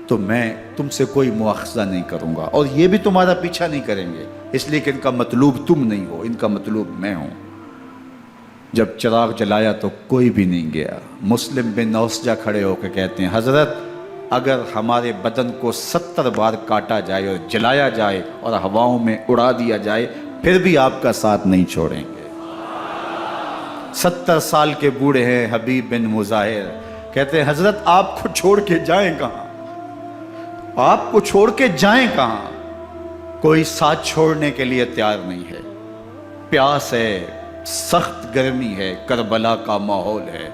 تو میں تم سے کوئی مواخذہ نہیں کروں گا، اور یہ بھی تمہارا پیچھا نہیں کریں گے، اس لیے کہ ان کا مطلوب تم نہیں ہو، ان کا مطلوب میں ہوں۔ جب چراغ جلایا تو کوئی بھی نہیں گیا۔ مسلم بن نوسجہ کھڑے ہو کے کہتے ہیں حضرت اگر ہمارے بدن کو 70 بار کاٹا جائے اور جلایا جائے اور ہواؤں میں اڑا دیا جائے پھر بھی آپ کا ساتھ نہیں چھوڑیں گے۔ 70 سال کے بوڑھے ہیں حبیب بن مظاہر، کہتے ہیں حضرت آپ کو چھوڑ کے جائیں کہاں، آپ کو چھوڑ کے جائیں کہاں؟ کوئی ساتھ چھوڑنے کے لیے تیار نہیں ہے۔ پیاس ہے، سخت گرمی ہے، کربلا کا ماحول ہے،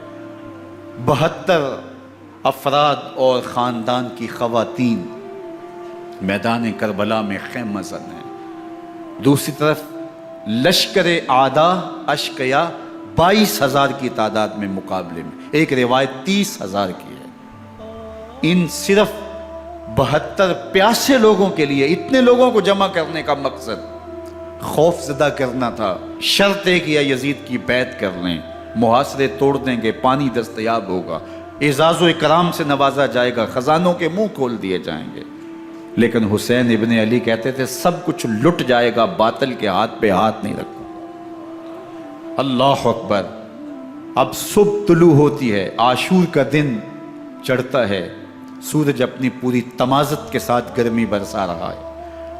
72 افراد اور خاندان کی خواتین میدان کربلا میں خیمہ زن ہیں۔ دوسری طرف لشکر اعداء اشقیا 22,000 کی تعداد میں مقابلے میں، ایک روایت 30,000 کی ہے۔ ان صرف 72 پیاسے لوگوں کے لیے اتنے لوگوں کو جمع کرنے کا مقصد خوف زدہ کرنا تھا۔ شرط ہے کہ یزید کی بیعت کر لیں، محاصرے توڑ دیں گے، پانی دستیاب ہوگا، اعزاز و اکرام سے نوازا جائے گا، خزانوں کے منہ کھول دیے جائیں گے۔ لیکن حسین ابن علی کہتے تھے سب کچھ لٹ جائے گا، باطل کے ہاتھ پہ ہاتھ نہیں رکھوں۔ اللہ اکبر۔ اب صبح طلوع ہوتی ہے، عاشور کا دن چڑھتا ہے، سورج اپنی پوری تمازت کے ساتھ گرمی برسا رہا ہے۔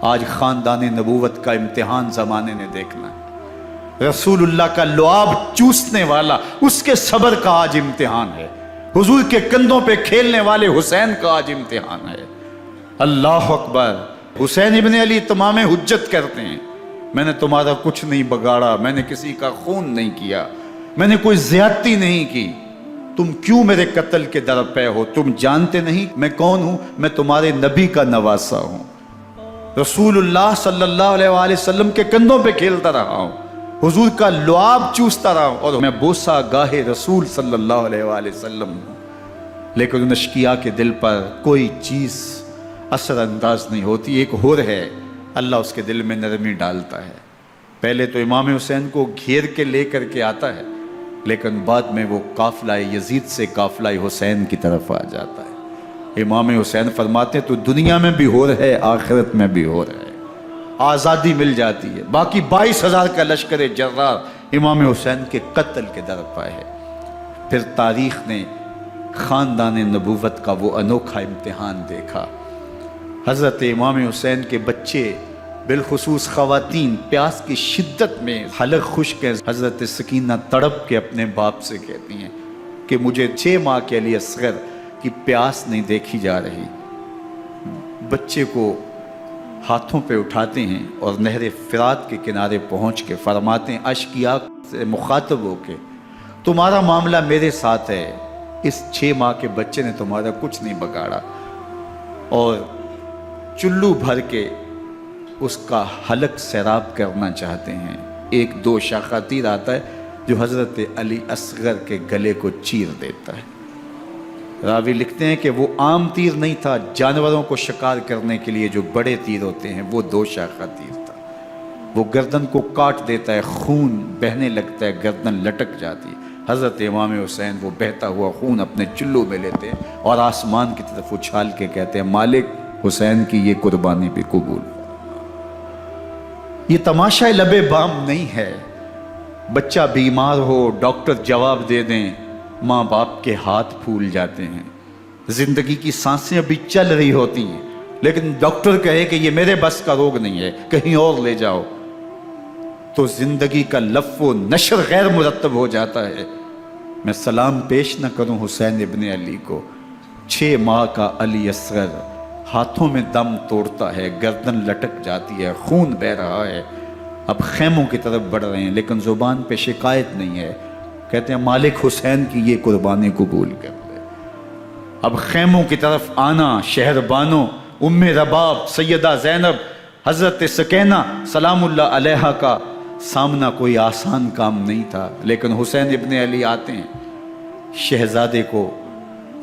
آج خاندان نبوت کا امتحان زمانے نے دیکھنا ہے۔ رسول اللہ کا لعاب چوسنے والا اس کے صبر کا آج امتحان ہے، حضور کے کندھوں پہ کھیلنے والے حسین کا آج امتحان ہے۔ اللہ اکبر۔ حسین ابن علی تمام حجت کرتے ہیں میں نے تمہارا کچھ نہیں بگاڑا، میں نے کسی کا خون نہیں کیا، میں نے کوئی زیادتی نہیں کی، تم کیوں میرے قتل کے در پہ ہو؟ تم جانتے نہیں میں کون ہوں؟ میں تمہارے نبی کا نواسا ہوں، رسول اللہ صلی اللہ علیہ وآلہ وسلم کے کندھوں پہ کھیلتا رہا ہوں، حضور کا لعاب چوستا رہا ہوں، اور میں بوسہ گاہے رسول صلی اللہ علیہ وآلہ وسلم ہوں۔ لیکن ان اشقیاء کے دل پر کوئی چیز اثر انداز نہیں ہوتی۔ ایک ہور ہے، اللہ اس کے دل میں نرمی ڈالتا ہے۔ پہلے تو امام حسین کو گھیر کے لے کر کے آتا ہے، لیکن بعد میں وہ قافلہ یزید سے قافلہ حسین کی طرف آ جاتا ہے۔ امام حسین فرماتے ہیں تو دنیا میں بھی ہور ہے، آخرت میں بھی ہور ہے، آزادی مل جاتی ہے۔ باقی 22,000 کا لشکر جرار امام حسین کے قتل کے در پہ ہے۔ پھر تاریخ نے خاندان نبوت کا وہ انوکھا امتحان دیکھا۔ حضرت امام حسین کے بچے بالخصوص خواتین پیاس کی شدت میں حلق خشک ہے۔ حضرت سکینہ تڑپ کے اپنے باپ سے کہتی ہیں کہ مجھے 6 ماہ کے علی اصغر کی پیاس نہیں دیکھی جا رہی۔ بچے کو ہاتھوں پہ اٹھاتے ہیں اور نہر فرات کے کنارے پہنچ کے فرماتے ہیں اشقیاء سے مخاطب ہو کے تمہارا معاملہ میرے ساتھ ہے، اس 6 ماہ کے بچے نے تمہارا کچھ نہیں بگاڑا، اور چلو بھر کے اس کا حلق سیراب کرنا چاہتے ہیں۔ ایک 2 شاخہ تیر آتا ہے جو حضرت علی اصغر کے گلے کو چیر دیتا ہے۔ راوی لکھتے ہیں کہ وہ عام تیر نہیں تھا، جانوروں کو شکار کرنے کے لیے جو بڑے تیر ہوتے ہیں وہ 2 شاخہ تیر تھا۔ وہ گردن کو کاٹ دیتا ہے، خون بہنے لگتا ہے، گردن لٹک جاتی ہے۔ حضرت امام حسین وہ بہتا ہوا خون اپنے چلو میں لیتے ہیں اور آسمان کی طرف اچھال کے کہتے ہیں مالک حسین کی یہ قربانی بھی قبول۔ یہ تماشا لبے بام نہیں ہے۔ بچہ بیمار ہو، ڈاکٹر جواب دے دیں، ماں باپ کے ہاتھ پھول جاتے ہیں، زندگی کی سانسیں ابھی چل رہی ہوتی ہیں، لیکن ڈاکٹر کہے کہ یہ میرے بس کا روگ نہیں ہے، کہیں اور لے جاؤ، تو زندگی کا لف و نشر غیر مرتب ہو جاتا ہے۔ میں سلام پیش نہ کروں حسین ابن علی کو، 6 ماہ کا علی اصغر ہاتھوں میں دم توڑتا ہے، گردن لٹک جاتی ہے، خون بہہ رہا ہے۔ اب خیموں کی طرف بڑھ رہے ہیں لیکن زبان پہ شکایت نہیں ہے، کہتے ہیں مالک حسین کی یہ قربانی قبول کر لے۔ اب خیموں کی طرف آنا، شہر بانوں ام رباب سیدہ زینب حضرت سکینہ سلام اللہ علیہا کا سامنا کوئی آسان کام نہیں تھا، لیکن حسین ابن علی آتے ہیں، شہزادے کو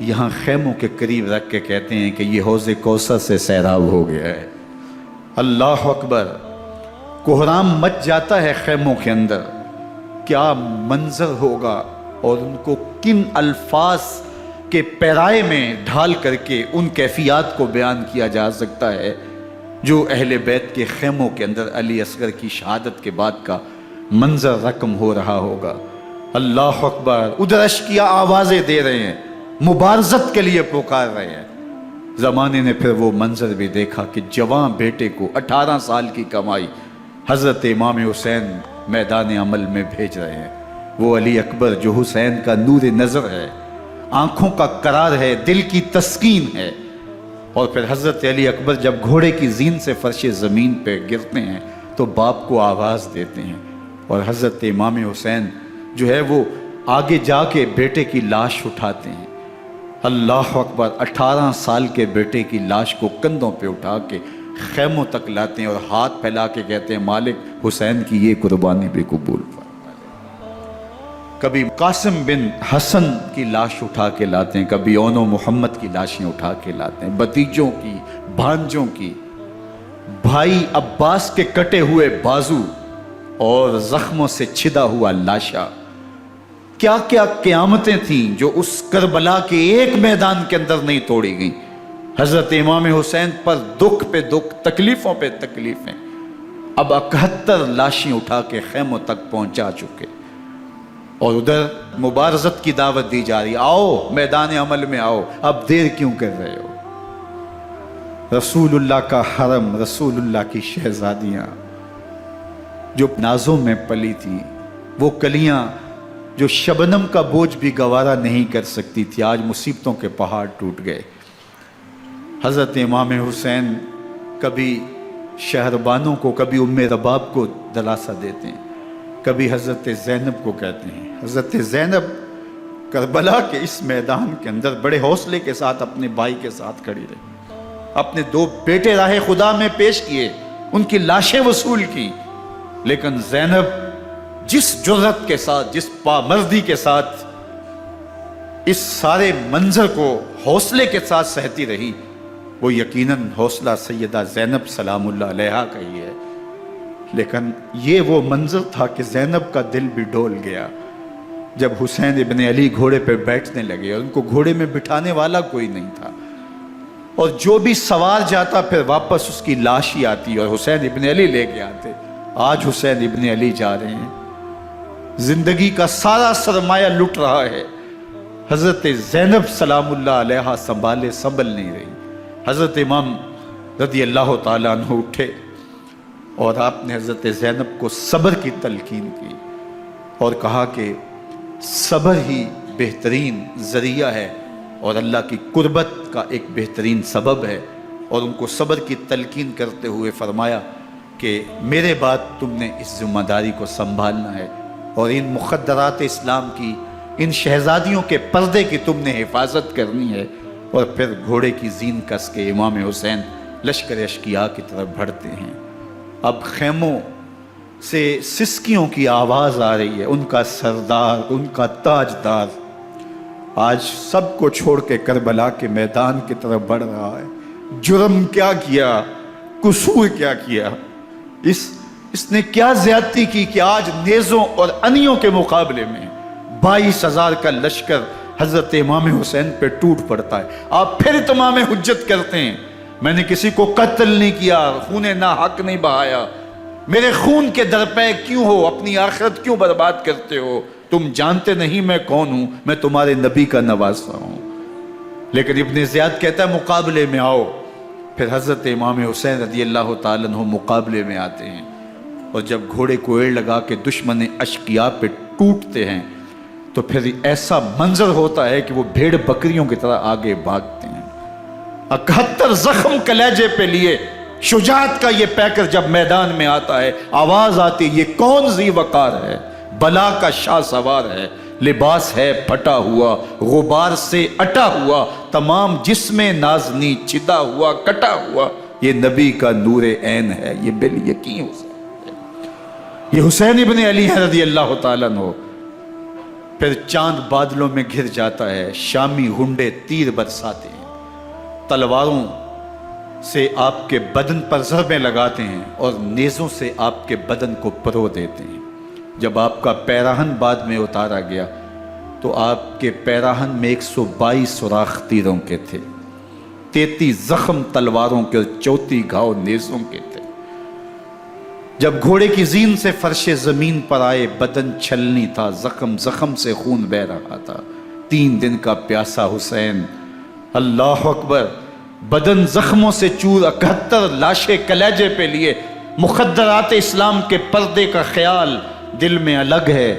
یہاں خیموں کے قریب رکھ کے کہتے ہیں کہ یہ حوض کوثر سے سیراب ہو گیا ہے۔ اللہ اکبر، کوہرام مچ جاتا ہے خیموں کے اندر، کیا منظر ہوگا اور ان کو کن الفاظ کے پیرائے میں ڈھال کر کے ان کیفیات کو بیان کیا جا سکتا ہے جو اہل بیت کے خیموں کے اندر علی اصغر کی شہادت کے بعد کا منظر رقم ہو رہا ہوگا۔ اللہ اکبر، ادھر اشکیا آوازیں دے رہے ہیں، مبارزت کے لیے پکار رہے ہیں۔ زمانے نے پھر وہ منظر بھی دیکھا کہ جوان بیٹے کو 18 سال کی کمائی حضرت امام حسین میدان عمل میں بھیج رہے ہیں۔ وہ علی اکبر جو حسین کا نور نظر ہے، آنکھوں کا قرار ہے، دل کی تسکین ہے۔ اور پھر حضرت علی اکبر جب گھوڑے کی زین سے فرش زمین پہ گرتے ہیں تو باپ کو آواز دیتے ہیں، اور حضرت امام حسین جو ہے وہ آگے جا کے بیٹے کی لاش اٹھاتے ہیں۔ اللہ اکبر، 18 سال کے بیٹے کی لاش کو کندھوں پہ اٹھا کے خیموں تک لاتے ہیں اور ہاتھ پھیلا کے کہتے ہیں مالک حسین کی یہ قربانی بھی قبول فرما۔ کبھی قاسم بن حسن کی لاش اٹھا کے لاتے ہیں، کبھی اون و محمد کی لاشیں اٹھا کے لاتے ہیں، بتیجوں کی، بھانجوں کی، بھائی عباس کے کٹے ہوئے بازو اور زخموں سے چھدا ہوا لاشا۔ کیا کیا قیامتیں تھیں جو اس کربلا کے ایک میدان کے اندر نہیں توڑی گئیں۔ حضرت امام حسین پر دکھ پہ دکھ، تکلیفوں پہ تکلیفیں۔ اب 71 لاشیں اٹھا کے خیموں تک پہنچا چکے، اور ادھر مبارزت کی دعوت دی جا رہی، آؤ میدان عمل میں آؤ، اب دیر کیوں کر رہے ہو۔ رسول اللہ کا حرم، رسول اللہ کی شہزادیاں جو نازوں میں پلی تھی، وہ کلیاں جو شبنم کا بوجھ بھی گوارا نہیں کر سکتی تھی، آج مصیبتوں کے پہاڑ ٹوٹ گئے۔ حضرت امام حسین کبھی شہربانوں کو، کبھی ام رباب کو دلاسا دیتے ہیں، کبھی حضرت زینب کو کہتے ہیں۔ حضرت زینب کربلا کے اس میدان کے اندر بڑے حوصلے کے ساتھ اپنے بھائی کے ساتھ کھڑی رہی، اپنے 2 بیٹے راہ خدا میں پیش کیے، ان کی لاشیں وصول کی، لیکن زینب جس جرأت کے ساتھ، جس پامردی کے ساتھ اس سارے منظر کو حوصلے کے ساتھ سہتی رہی، وہ یقیناً حوصلہ سیدہ زینب سلام اللہ علیہا کا ہی ہے۔ لیکن یہ وہ منظر تھا کہ زینب کا دل بھی ڈول گیا جب حسین ابن علی گھوڑے پہ بیٹھنے لگے، اور ان کو گھوڑے میں بٹھانے والا کوئی نہیں تھا، اور جو بھی سوار جاتا پھر واپس اس کی لاش ہی آتی اور حسین ابن علی لے کے آتے۔ آج حسین ابن علی جا رہے ہیں، زندگی کا سارا سرمایہ لٹ رہا ہے، حضرت زینب سلام اللہ علیہا سنبھل نہیں رہی۔ حضرت امام رضی اللہ تعالیٰ عنہ اٹھے اور آپ نے حضرت زینب کو صبر کی تلقین کی اور کہا کہ صبر ہی بہترین ذریعہ ہے اور اللہ کی قربت کا ایک بہترین سبب ہے، اور ان کو صبر کی تلقین کرتے ہوئے فرمایا کہ میرے بعد تم نے اس ذمہ داری کو سنبھالنا ہے، اور ان مخدرات اسلام کی، ان شہزادیوں کے پردے کی تم نے حفاظت کرنی ہے۔ اور پھر گھوڑے کی زین کس کے امام حسین لشکر اشکیا کی طرف بڑھتے ہیں۔ اب خیموں سے سسکیوں کی آواز آ رہی ہے، ان کا سردار، ان کا تاجدار آج سب کو چھوڑ کے کربلا کے میدان کی طرف بڑھ رہا ہے۔ جرم کیا کیا، قصور کیا کیا، اس نے کیا زیادتی کی کہ آج نیزوں اور انیوں کے مقابلے میں 22,000 کا لشکر حضرت امام حسین پہ ٹوٹ پڑتا ہے۔ آپ پھر اتمام حجت کرتے ہیں، میں نے کسی کو قتل نہیں کیا، خون ناحق نہیں بہایا، میرے خون کے درپے کیوں ہو، اپنی آخرت کیوں برباد کرتے ہو، تم جانتے نہیں میں کون ہوں، میں تمہارے نبی کا نواسا ہوں۔ لیکن ابن زیاد کہتا ہے مقابلے میں آؤ۔ پھر حضرت امام حسین رضی اللہ تعالیٰ عنہ مقابلے میں آتے ہیں، اور جب گھوڑے کو ایڑ لگا کے دشمن اشقیاء پہ ٹوٹتے ہیں تو پھر ایسا منظر ہوتا ہے کہ وہ بھیڑ بکریوں کی طرح آگے بھاگتے ہیں۔ 71 زخم کلیجے پہ لیے شجاعت کا یہ پیکر جب میدان میں آتا ہے، آواز آتی، یہ کون ذی وقار ہے، بلا کا شاہ سوار ہے، لباس ہے پھٹا ہوا غبار سے اٹا ہوا، تمام جسم نازنی چدا ہوا کٹا ہوا، یہ نبی کا نور عین ہے، یہ بالیقین حسین ہے، یہ حسین ابن علی ہے رضی اللہ تعالیٰ عنہ۔ پھر چاند بادلوں میں گھر جاتا ہے، شامی غنڈے تیر برساتے ہیں، تلواروں سے آپ کے بدن پر ضربیں لگاتے ہیں اور نیزوں سے آپ کے بدن کو پرو دیتے ہیں۔ جب آپ کا پیراہن بعد میں اتارا گیا تو آپ کے پیراہن میں 122 سوراخ تیروں کے تھے، 33 زخم تلواروں کے اور 34 گھاؤ نیزوں کے تھے۔ جب گھوڑے کی زین سے فرش زمین پر آئے، بدن چھلنی تھا، زخم زخم سے خون بہ رہا تھا، 3 دن کا پیاسا حسین، اللہ اکبر، بدن زخموں سے چور، 71 لاشیں کلیجے پہ لیے، مخدرات اسلام کے پردے کا خیال دل میں الگ ہے،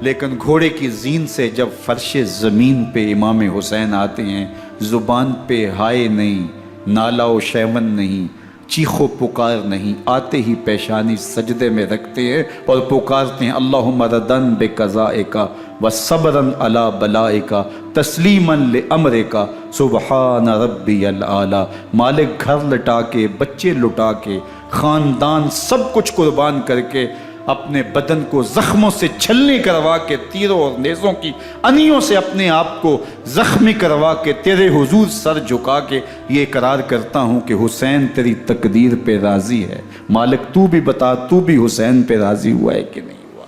لیکن گھوڑے کی زین سے جب فرش زمین پہ امام حسین آتے ہیں، زبان پہ ہائے نہیں، نالا و شیون نہیں، چیخ و پکار نہیں، آتے ہی پیشانی سجدے میں رکھتے ہیں اور پکارتے ہیں اللہم ردن بقضائک وصبرا علی بلائک تسلیما لامرک سبحان ربی الاعلی۔ مالک گھر لٹا کے، بچے لٹا کے، خاندان سب کچھ قربان کر کے، اپنے بدن کو زخموں سے چھلنی کروا کے، تیروں اور نیزوں کی انیوں سے اپنے آپ کو زخمی کروا کے، تیرے حضور سر جھکا کے یہ اقرار کرتا ہوں کہ حسین تیری تقدیر پہ راضی ہے، مالک تو بھی بتا، تو بھی حسین پہ راضی ہوا ہے کہ نہیں ہوا۔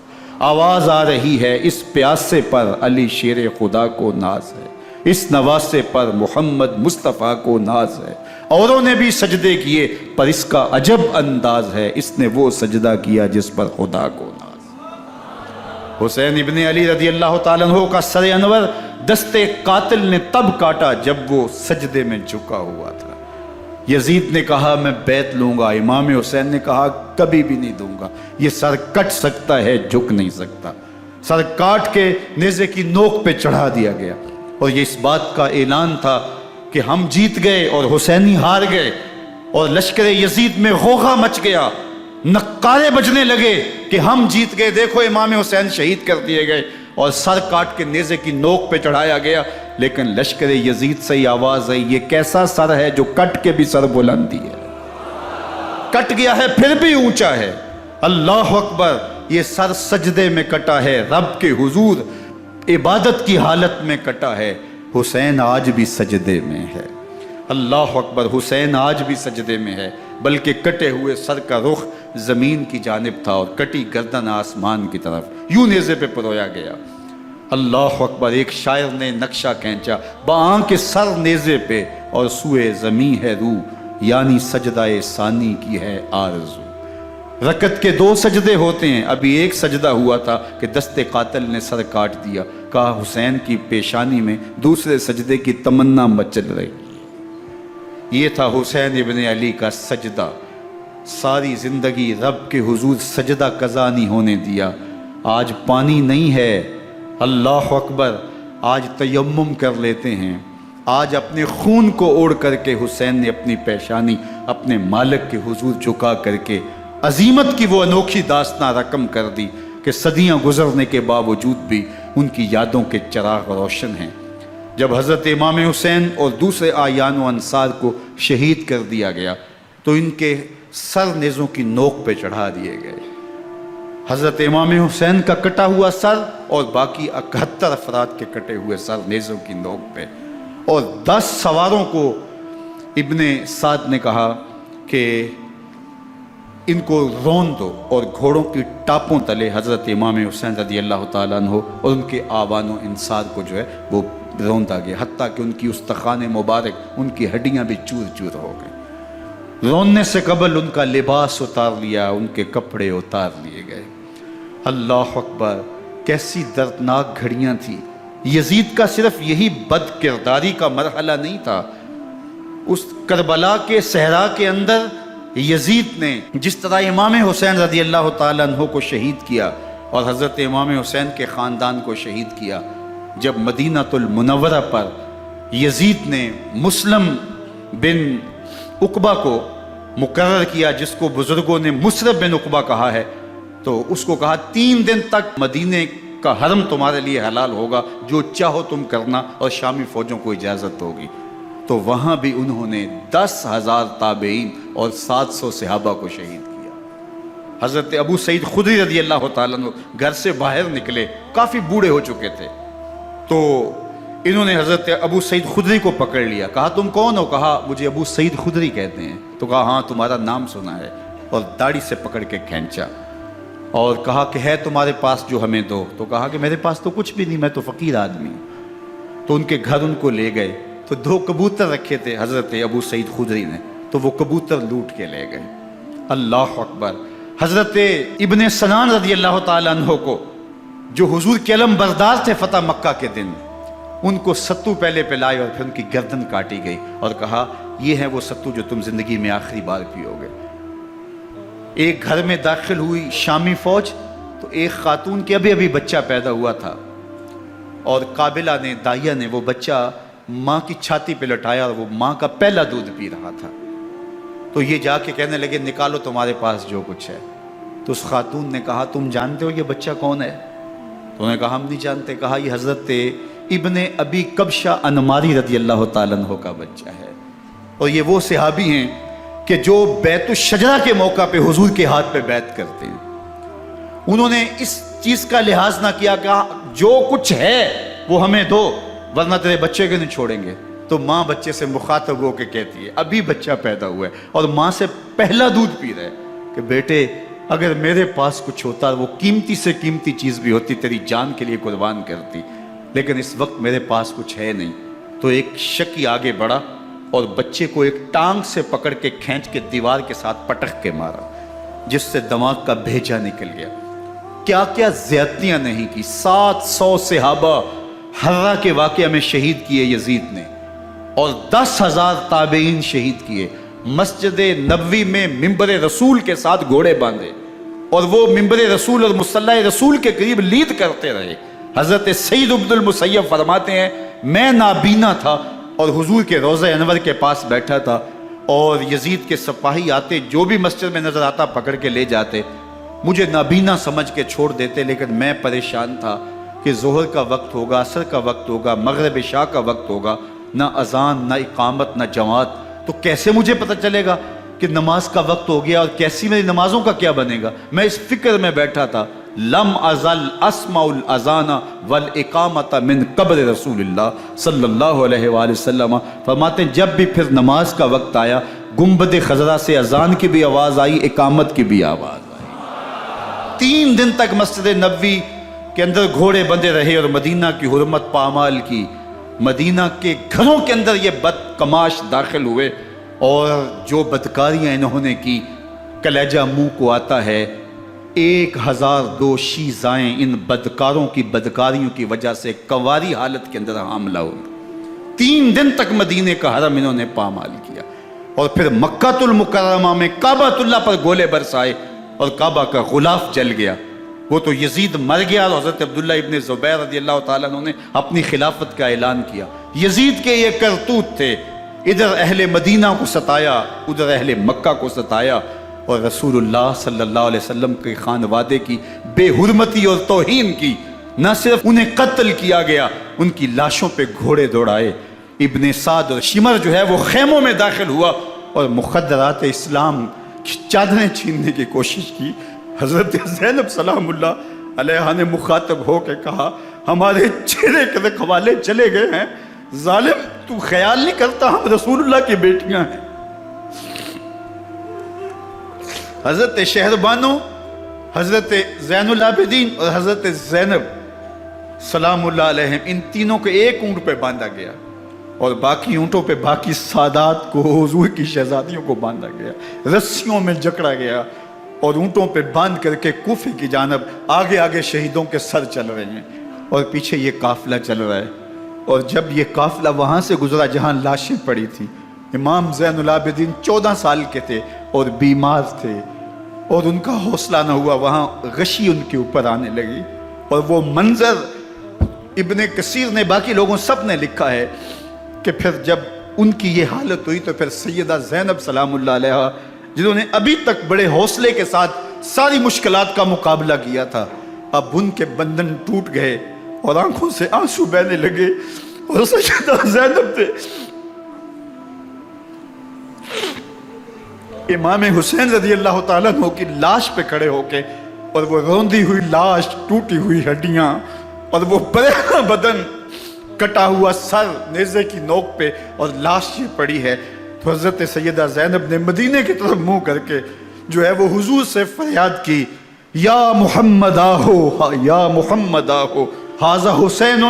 آواز آ رہی ہے، اس پیاسے پر علی شیر خدا کو ناز ہے، اس نواسے پر محمد مصطفیٰ کو ناز ہے۔ اوروں نے بھی سجدے کیے پر اس کا عجب انداز ہے، اس نے وہ سجدہ کیا جس پر خدا کو ناز۔ حسین ابن علی رضی اللہ تعالیٰ عنہ کا سر انور دستے قاتل نے تب کاٹا جب وہ سجدے میں جھکا ہوا تھا۔ یزید نے کہا میں بیعت لوں گا، امام حسین نے کہا کبھی بھی نہیں دوں گا، یہ سر کٹ سکتا ہے جھک نہیں سکتا۔ سر کاٹ کے نیزے کی نوک پہ چڑھا دیا گیا اور یہ اس بات کا اعلان تھا کہ ہم جیت گئے اور حسینی ہار گئے، اور لشکر یزید میں غوغا مچ گیا، نقارے بجنے لگے کہ ہم جیت گئے، دیکھو امام حسین شہید کر دیے گئے، اور سر کاٹ کے نیزے کی نوک پہ چڑھایا گیا۔ لیکن لشکر یزید سے ہی آواز آئی یہ کیسا سر ہے جو کٹ کے بھی سر بلندی ہے، کٹ گیا ہے پھر بھی اونچا ہے، اللہ اکبر، یہ سر سجدے میں کٹا ہے، رب کے حضور عبادت کی حالت میں کٹا ہے۔ حسین آج بھی سجدے میں ہے، اللہ اکبر، حسین آج بھی سجدے میں ہے، بلکہ کٹے ہوئے سر کا رخ زمین کی جانب تھا اور کٹی گردن آسمان کی طرف، یوں نیزے پہ پرویا گیا۔ اللہ اکبر، ایک شاعر نے نقشہ کھینچا، بآنکھ سر نیزے پہ اور سوئے زمیں ہے روح، یعنی سجدہ ثانی کی ہے آرزو۔ رکعت کے 2 سجدے ہوتے ہیں، ابھی ایک سجدہ ہوا تھا کہ دست قاتل نے سر کاٹ دیا، کہا حسین کی پیشانی میں دوسرے سجدے کی تمنا مچل رہی۔ یہ تھا حسین ابن علی کا سجدہ، ساری زندگی رب کے حضور سجدہ قضا نہیں ہونے دیا۔ آج پانی نہیں ہے، اللہ اکبر، آج تیمم کر لیتے ہیں، آج اپنے خون کو اوڑھ کر کے حسین نے اپنی پیشانی اپنے مالک کے حضور جھکا کر کے عظیمت کی وہ انوکھی داستان رقم کر دی کہ صدیاں گزرنے کے باوجود بھی ان کی یادوں کے چراغ روشن ہیں۔ جب حضرت امام حسین اور دوسرے آیان و انصار کو شہید کر دیا گیا تو ان کے سر نیزوں کی نوک پہ چڑھا دیے گئے۔ حضرت امام حسین کا کٹا ہوا سر اور باقی 71 افراد کے کٹے ہوئے سر نیزوں کی نوک پہ، اور 10 سواروں کو ابن سعد نے کہا کہ ان کو رون دو، اور گھوڑوں کی ٹاپوں تلے حضرت امام حسین رضی اللہ تعالیٰ عنہ اور ان کے آوان و انصار کو جو ہے وہ روندا گیا، حتیٰ کہ ان کی استخوان مبارک، ان کی ہڈیاں بھی چور چور ہو گئیں۔ روننے سے قبل ان کا لباس اتار لیا، ان کے کپڑے اتار لیے گئے۔ اللہ اکبر، کیسی دردناک گھڑیاں تھیں۔ یزید کا صرف یہی بد کرداری کا مرحلہ نہیں تھا، اس کربلا کے صحرا کے اندر یزید نے جس طرح امام حسین رضی اللہ تعالیٰ عنہ کو شہید کیا اور حضرت امام حسین کے خاندان کو شہید کیا، جب مدینہ المنورہ پر یزید نے مسلم بن عقبہ کو مقرر کیا، جس کو بزرگوں نے مصرب بن عقبہ کہا ہے، تو اس کو کہا 3 دن تک مدینے کا حرم تمہارے لیے حلال ہوگا، جو چاہو تم کرنا، اور شامی فوجوں کو اجازت ہوگی۔ تو وہاں بھی انہوں نے 10,000 تابعین اور 700 صحابہ کو شہید کیا۔ حضرت ابو سعید خدری رضی اللہ تعالیٰ عنہ گھر سے باہر نکلے، کافی بوڑھے ہو چکے تھے، تو انہوں نے حضرت ابو سعید خدری کو پکڑ لیا، کہا تم کون ہو؟ کہا مجھے ابو سعید خدری کہتے ہیں۔ تو کہا ہاں تمہارا نام سنا ہے، اور داڑھی سے پکڑ کے کھینچا اور کہا کہ ہے تمہارے پاس جو ہمیں دو؟ تو کہا کہ میرے پاس تو کچھ بھی نہیں، میں تو فقیر آدمی ہوں۔ تو ان کے گھر ان کو لے گئے، تو 2 کبوتر رکھے تھے حضرت ابو سعید خدری نے، تو وہ کبوتر لوٹ کے لے گئے۔ اللہ اکبر۔ حضرت ابن سنان رضی اللہ تعالیٰ عنہ کو، جو حضور کے علم بردار تھے فتح مکہ کے دن، ان کو ستو پہلے پلائے اور پھر ان کی گردن کاٹی گئی، اور کہا یہ ہے وہ ستو جو تم زندگی میں آخری بار پیو گے۔ ایک گھر میں داخل ہوئی شامی فوج، تو ایک خاتون کے ابھی بچہ پیدا ہوا تھا، اور قابلہ نے، دائیا نے وہ بچہ ماں کی چھاتی پہ لٹایا، اور وہ ماں کا پہلا دودھ پی رہا تھا۔ تو یہ جا کے کہنے لگے نکالو تمہارے پاس جو کچھ ہے۔ تو اس خاتون نے کہا تم جانتے ہو یہ بچہ کون ہے؟ تو انہوں نے کہا ہم نہیں جانتے۔ کہا یہ حضرت ابن ابی کبشہ انماری رضی اللہ تعالیٰ عنہ کا بچہ ہے، اور یہ وہ صحابی ہیں کہ جو بیت الشجرہ کے موقع پہ حضور کے ہاتھ پہ بیعت کرتے ہیں۔ انہوں نے اس چیز کا لحاظ نہ کیا کہ جو کچھ ہے وہ ہمیں دو، ورنہ تیرے بچے کو نہیں چھوڑیں گے۔ تو ماں بچے سے مخاطب ہو کے کہتی ہے، ابھی بچہ پیدا ہوا ہے اور ماں سے پہلا دودھ پی رہا ہے، کہ بیٹے اگر میرے پاس کچھ ہوتا، وہ قیمتی سے قیمتی چیز بھی ہوتی، تیری جان کے لیے قربان کرتی، لیکن اس وقت میرے پاس کچھ ہے نہیں۔ تو ایک شکی آگے بڑھا اور بچے کو ایک ٹانگ سے پکڑ کے کھینچ کے دیوار کے ساتھ پٹک کے مارا، جس سے دماغ کا بھیجا نکل گیا۔ کیا کیا زیادتیاں نہیں کی۔ 700 صحابہ حرہ کے واقعہ میں شہید کیے یزید نے، اور 10,000 تابعین شہید کیے۔ مسجد نبوی میں ممبر رسول کے ساتھ گھوڑے باندھے، اور وہ ممبر رسول اور مصلی رسول کے قریب لید کرتے رہے۔ حضرت سید عبد المسیب فرماتے ہیں میں نابینا تھا اور حضور کے روضہ انور کے پاس بیٹھا تھا، اور یزید کے سپاہی آتے، جو بھی مسجد میں نظر آتا پکڑ کے لے جاتے، مجھے نابینا سمجھ کے چھوڑ دیتے، لیکن میں پریشان تھا کہ ظہر کا وقت ہوگا، عصر کا وقت ہوگا، مغرب عشاء کا وقت ہوگا، نہ اذان نہ اقامت نہ جماعت، تو کیسے مجھے پتہ چلے گا کہ نماز کا وقت ہو گیا، اور کیسی میری نمازوں کا کیا بنے گا؟ میں اس فکر میں بیٹھا تھا۔ لم ازل اسمع الاذان والاقامت من قبر رسول اللہ صلی اللہ علیہ وآلہ وسلم۔ فرماتے ہیں جب بھی پھر نماز کا وقت آیا، گنبد خضرا سے اذان کی بھی آواز آئی، اقامت کی بھی آواز آئی۔ 3 دن تک مسجد نبوی کے اندر گھوڑے بندے رہے، اور مدینہ کی حرمت پامال کی۔ مدینہ کے گھروں کے اندر یہ بد کماش داخل ہوئے، اور جو بدکاریاں انہوں نے کی، کلیجہ منہ کو آتا ہے۔ 1002 شیزائیں ان بدکاروں کی بدکاریوں کی وجہ سے کنواری حالت کے اندر حاملہ ہوئی۔ 3 دن تک مدینے کا حرم انہوں نے پامال کیا، اور پھر مکہ المکرمہ میں کعبہ اللہ پر گولے برسائے، اور کعبہ کا غلاف جل گیا۔ وہ تو یزید مر گیا، اور حضرت عبداللہ ابن زبیر رضی اللہ تعالیٰ عنہ نے اپنی خلافت کا اعلان کیا۔ یزید کے یہ کرتوت تھے، ادھر اہل مدینہ کو ستایا، ادھر اہل مکہ کو ستایا، اور رسول اللہ صلی اللہ علیہ وسلم کے خانوادے کی بے حرمتی اور توہین کی۔ نہ صرف انہیں قتل کیا گیا، ان کی لاشوں پہ گھوڑے دوڑائے۔ ابن سعد اور شمر جو ہے وہ خیموں میں داخل ہوا، اور مخدرات اسلام کی چادریں چھیننے کی کوشش کی۔ حضرت زینب سلام اللہ علیہ نے مخاطب ہو کے کہا ہمارے چہرے کے رکھوالے چلے گئے ہیں، ظالم تو خیال نہیں کرتا ہم رسول اللہ کی بیٹیاں ہیں۔ حضرت شہربانو، حضرت زین العابدین اور حضرت زینب سلام اللہ علیہم، ان تینوں کو ایک اونٹ پہ باندھا گیا، اور باقی اونٹوں پہ باقی سادات کو، حضور کی شہزادیوں کو باندھا گیا، رسیوں میں جکڑا گیا، اور اونٹوں پہ باندھ کر کے کوفے کی جانب آگے آگے شہیدوں کے سر چل رہے ہیں، اور پیچھے یہ قافلہ چل رہا ہے۔ اور جب یہ قافلہ وہاں سے گزرا جہاں لاشیں پڑی تھیں، امام زین العابدین 14 سال کے تھے اور بیمار تھے، اور ان کا حوصلہ نہ ہوا، وہاں غشی ان کے اوپر آنے لگی، اور وہ منظر ابن کثیر نے، باقی لوگوں سب نے لکھا ہے کہ پھر جب ان کی یہ حالت ہوئی تو پھر سیدہ زینب سلام اللہ علیہ، جنہوں نے ابھی تک بڑے حوصلے کے ساتھ ساری مشکلات کا مقابلہ کیا تھا، اب ان کے بندھن ٹوٹ گئے اور آنکھوں سے آنسو بہنے لگے، اور سیدہ زینب نے امام حسین رضی اللہ تعالیٰ عنہ کی لاش پہ کھڑے ہو کے، اور وہ روندی ہوئی لاش، ٹوٹی ہوئی ہڈیاں، اور وہ پریشاں بدن، کٹا ہوا سر نیزے کی نوک پہ، اور لاش یہ پڑی ہے، تو حضرت سیدہ زینب نے مدینے کی طرف منہ کر کے جو ہے وہ حضور سے فریاد کی، یا محمد آہو، یا محمد آہو، ھذا حسین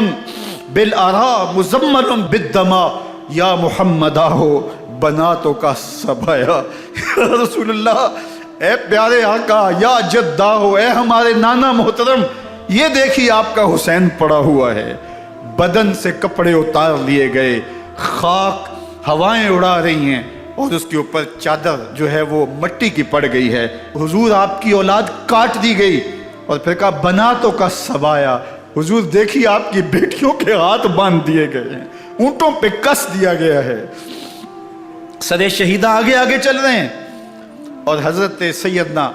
بالآراء مزمل بالدماء، یا محمد آہو بناتوں کا سبایا۔ یا رسول اللہ، اے پیارے آقا، یا جد آہو، اے ہمارے نانا محترم، یہ دیکھیے آپ کا حسین پڑا ہوا ہے، بدن سے کپڑے اتار لیے گئے، خاک ہوائیں اڑا رہی ہیں، اور اس کے اوپر چادر جو ہے وہ مٹی کی پڑ گئی ہے۔ حضور آپ کی اولاد کاٹ دی گئی، اور پھر کہا بناتوں کا سبایا، حضور دیکھیے آپ کی بیٹیوں کے ہاتھ باندھ دیے گئے ہیں، اونٹوں پہ کس دیا گیا ہے، سر شہیدہ آگے آگے چل رہے ہیں، اور حضرت سیدنا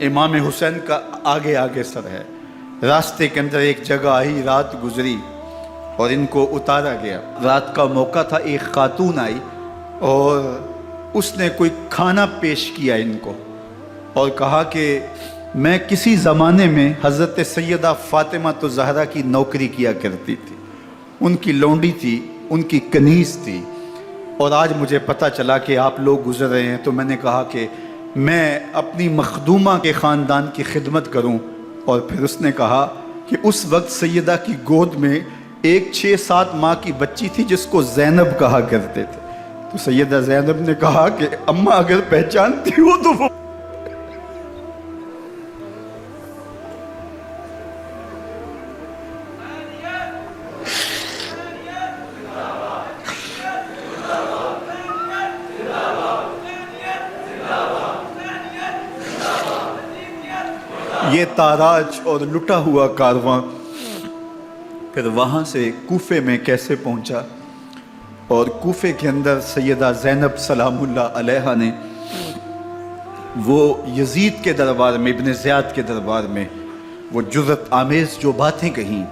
امام حسین کا آگے آگے سر ہے۔ راستے کے اندر ایک جگہ آئی، رات گزری اور ان کو اتارا گیا۔ رات کا موقع تھا، ایک خاتون آئی اور اس نے کوئی کھانا پیش کیا ان کو، اور کہا کہ میں کسی زمانے میں حضرت سیدہ فاطمہ الزہرا کی نوکری کیا کرتی تھی، ان کی لونڈی تھی، ان کی کنیز تھی، اور آج مجھے پتہ چلا کہ آپ لوگ گزر رہے ہیں، تو میں نے کہا کہ میں اپنی مخدومہ کے خاندان کی خدمت کروں۔ اور پھر اس نے کہا کہ اس وقت سیدہ کی گود میں ایک 6-7 ماہ کی بچی تھی جس کو زینب کہا کرتے تھے، تو سیدہ زینب نے کہا کہ اماں اگر پہچانتی ہو تو وہ یہ تاراج اور لٹا ہوا کارواں پھر وہاں سے کوفے میں کیسے پہنچا، اور کوفے کے اندر سیدہ زینب سلام اللہ علیہا نے وہ یزید کے دربار میں، ابن زیاد کے دربار میں وہ جرأت آمیز جو باتیں کہیں،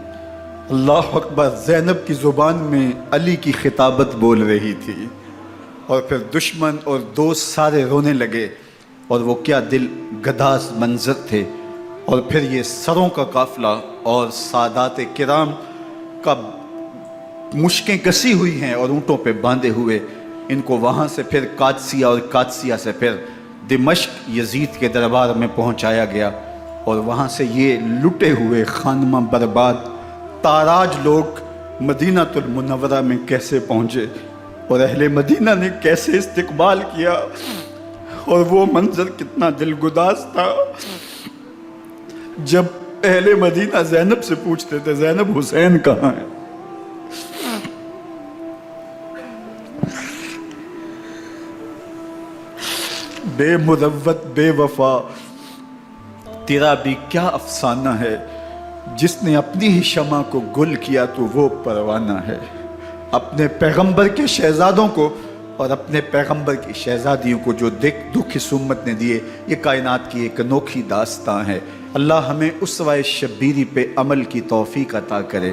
اللہ اکبر، زینب کی زبان میں علی کی خطابت بول رہی تھی، اور پھر دشمن اور دوست سارے رونے لگے، اور وہ کیا دل گداز منظر تھے۔ اور پھر یہ سروں کا قافلہ اور سادات کرام کا مشکیں کسی ہوئی ہیں اور اونٹوں پہ باندھے ہوئے، ان کو وہاں سے پھر قادسیہ، اور قادسیہ سے پھر دمشق یزید کے دربار میں پہنچایا گیا، اور وہاں سے یہ لٹے ہوئے خانمہ برباد تاراج لوگ مدینہ المنورہ میں کیسے پہنچے، اور اہل مدینہ نے کیسے استقبال کیا، اور وہ منظر کتنا دلگداز تھا جب اہل مدینہ زینب سے پوچھتے تھے زینب حسین کہاں ہے؟ بے مروت بے وفا، تیرا بھی کیا افسانہ ہے، جس نے اپنی ہی شمع کو گل کیا تو وہ پروانہ ہے۔ اپنے پیغمبر کے شہزادوں کو اور اپنے پیغمبر کی شہزادیوں کو جو دکھ اس امت نے دیے، یہ کائنات کی ایک انوکھی داستان ہے۔ اللہ ہمیں اسوہ شبیری پہ عمل کی توفیق عطا کرے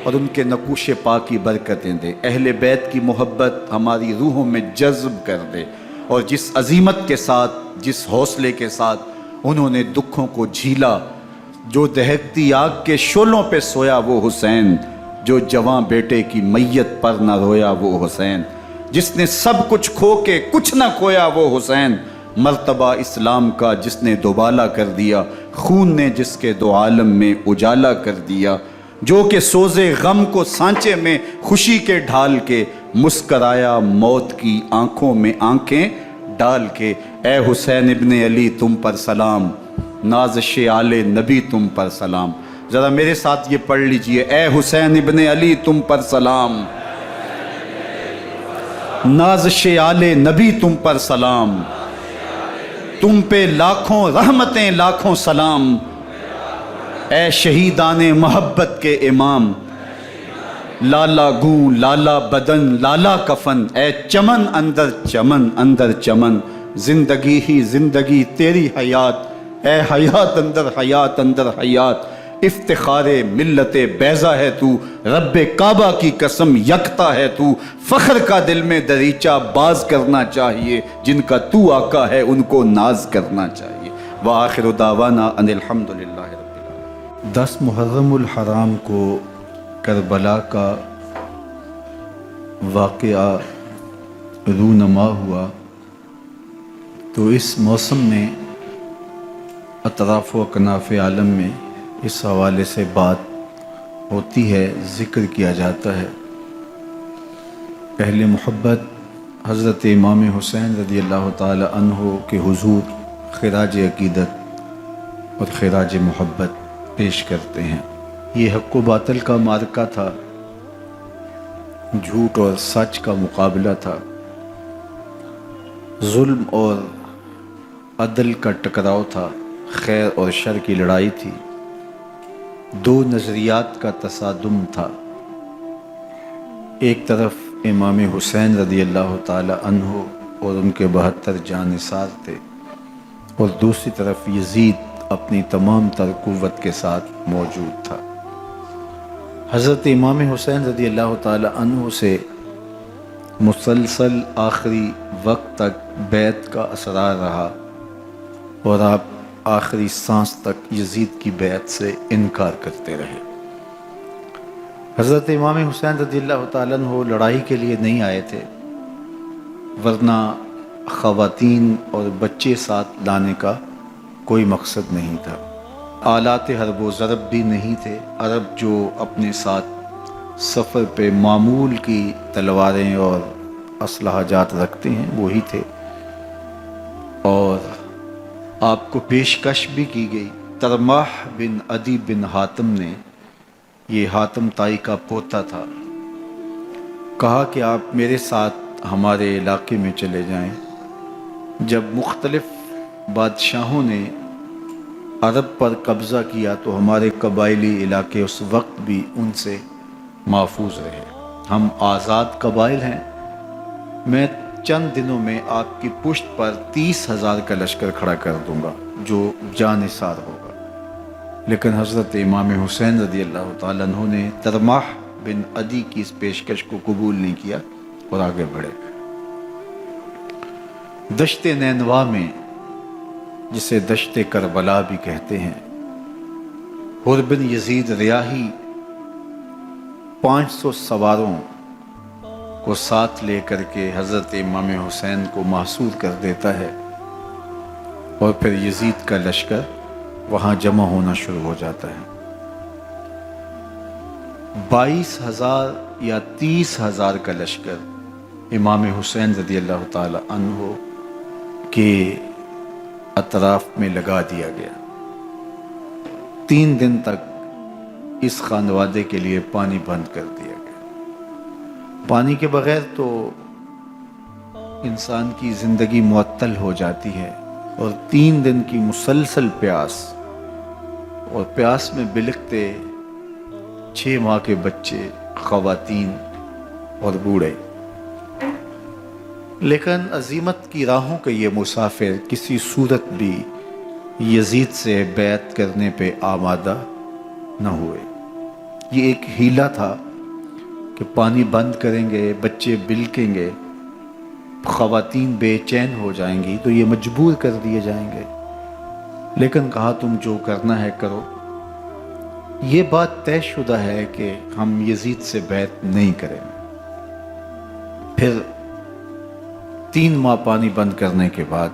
اور ان کے نقوش پاک کی برکتیں دے، اہل بیت کی محبت ہماری روحوں میں جذب کر دے، اور جس عظیمت کے ساتھ، جس حوصلے کے ساتھ انہوں نے دکھوں کو جھیلا، جو دہکتی آگ کے شعلوں پہ سویا وہ حسین، جو جواں بیٹے کی میت پر نہ رویا وہ حسین، جس نے سب کچھ کھو کے کچھ نہ کھویا وہ حسین، مرتبہ اسلام کا جس نے دوبالا کر دیا، خون نے جس کے دو عالم میں اجالا کر دیا، جو کہ سوزے غم کو سانچے میں خوشی کے ڈھال کے مسکرایا موت کی آنکھوں میں آنکھیں ڈال کے۔ اے حسین ابن علی تم پر سلام، نازش آل نبی تم پر سلام۔ ذرا میرے ساتھ یہ پڑھ لیجئے، اے حسین ابن علی تم پر سلام، نازش آل نبی تم پر سلام، تم پہ لاکھوں رحمتیں لاکھوں سلام، اے شہیدان محبت کے امام، لالا گوں لالا بدن لالا کفن، اے چمن اندر چمن اندر چمن، زندگی ہی زندگی تیری حیات اے حیات اندر حیات اندر حیات، افتخار ملت بیضا ہے تو، رب کعبہ کی قسم یکتا ہے تو، فخر کا دل میں دریچہ باز کرنا چاہیے، جن کا تو آقا ہے ان کو ناز کرنا چاہیے۔ وآخر دعوانا ان الحمدللہ رب العالمین۔ 10 محرم الحرام کو کربلا کا واقعہ رونما ہوا، تو اس موسم میں اطراف و اکناف عالم میں اس حوالے سے بات ہوتی ہے، ذکر کیا جاتا ہے۔ اہل محبت حضرت امام حسین رضی اللہ تعالی عنہ کے حضور خراج عقیدت اور خراج محبت پیش کرتے ہیں۔ یہ حق و باطل کا معرکہ تھا، جھوٹ اور سچ کا مقابلہ تھا، ظلم اور عدل کا ٹکراؤ تھا، خیر اور شر کی لڑائی تھی، دو نظریات کا تصادم تھا۔ ایک طرف امام حسین رضی اللہ تعالی عنہ اور ان کے 72 جانثار تھے، اور دوسری طرف یزید اپنی تمام تر قوت کے ساتھ موجود تھا۔ حضرت امام حسین رضی اللہ تعالی عنہ سے مسلسل آخری وقت تک بیعت کا اسرار رہا، اور آپ آخری سانس تک یزید کی بیعت سے انکار کرتے رہے۔ حضرت امام حسین رضی اللہ تعالیٰ عنہ لڑائی کے لیے نہیں آئے تھے، ورنہ خواتین اور بچے ساتھ لانے کا کوئی مقصد نہیں تھا۔ آلات حرب و ضرب بھی نہیں تھے۔ عرب جو اپنے ساتھ سفر پہ معمول کی تلواریں اور اسلحہ جات رکھتے ہیں وہی تھے، اور آپ کو پیشکش بھی کی گئی۔ ترماح بن عدی بن حاتم نے، یہ حاتم تائی کا پوتا تھا، کہا کہ آپ میرے ساتھ ہمارے علاقے میں چلے جائیں۔ جب مختلف بادشاہوں نے عرب پر قبضہ کیا تو ہمارے قبائلی علاقے اس وقت بھی ان سے محفوظ رہے۔ ہم آزاد قبائل ہیں، میں چند دنوں میں آپ کی پشت پر 30,000 کا لشکر کھڑا کر دوں گا جو جانثار ہوگا۔ لیکن حضرت امام حسین رضی اللہ تعالیٰ عنہ نے ترماح بن عدی کی اس پیشکش کو قبول نہیں کیا اور آگے بڑھے۔ دشت نینوا میں، جسے دشت کربلا بھی کہتے ہیں، حر بن یزید ریاحی 500 سواروں کو ساتھ لے کر کے حضرت امام حسین کو محصور کر دیتا ہے، اور پھر یزید کا لشکر وہاں جمع ہونا شروع ہو جاتا ہے۔ 22,000 یا 30,000 کا لشکر امام حسین رضی اللہ تعالی عنہ کے اطراف میں لگا دیا گیا۔ 3 دن تک اس خانوادے کے لیے پانی بند کر دیا گیا۔ پانی کے بغیر تو انسان کی زندگی معطل ہو جاتی ہے، اور 3 دن کی مسلسل پیاس، اور پیاس میں بلکتے 6 ماہ کے بچے، خواتین اور بوڑھے۔ لیکن عزیمت کی راہوں کے یہ مسافر کسی صورت بھی یزید سے بیعت کرنے پہ آمادہ نہ ہوئے۔ یہ ایک ہیلا تھا کہ پانی بند کریں گے، بچے بلکیں گے، خواتین بے چین ہو جائیں گی تو یہ مجبور کر دیے جائیں گے۔ لیکن کہا تم جو کرنا ہے کرو۔ یہ بات طے شدہ ہے کہ ہم یزید سے بیعت نہیں کریں گے۔ پھر 3 ماہ پانی بند کرنے کے بعد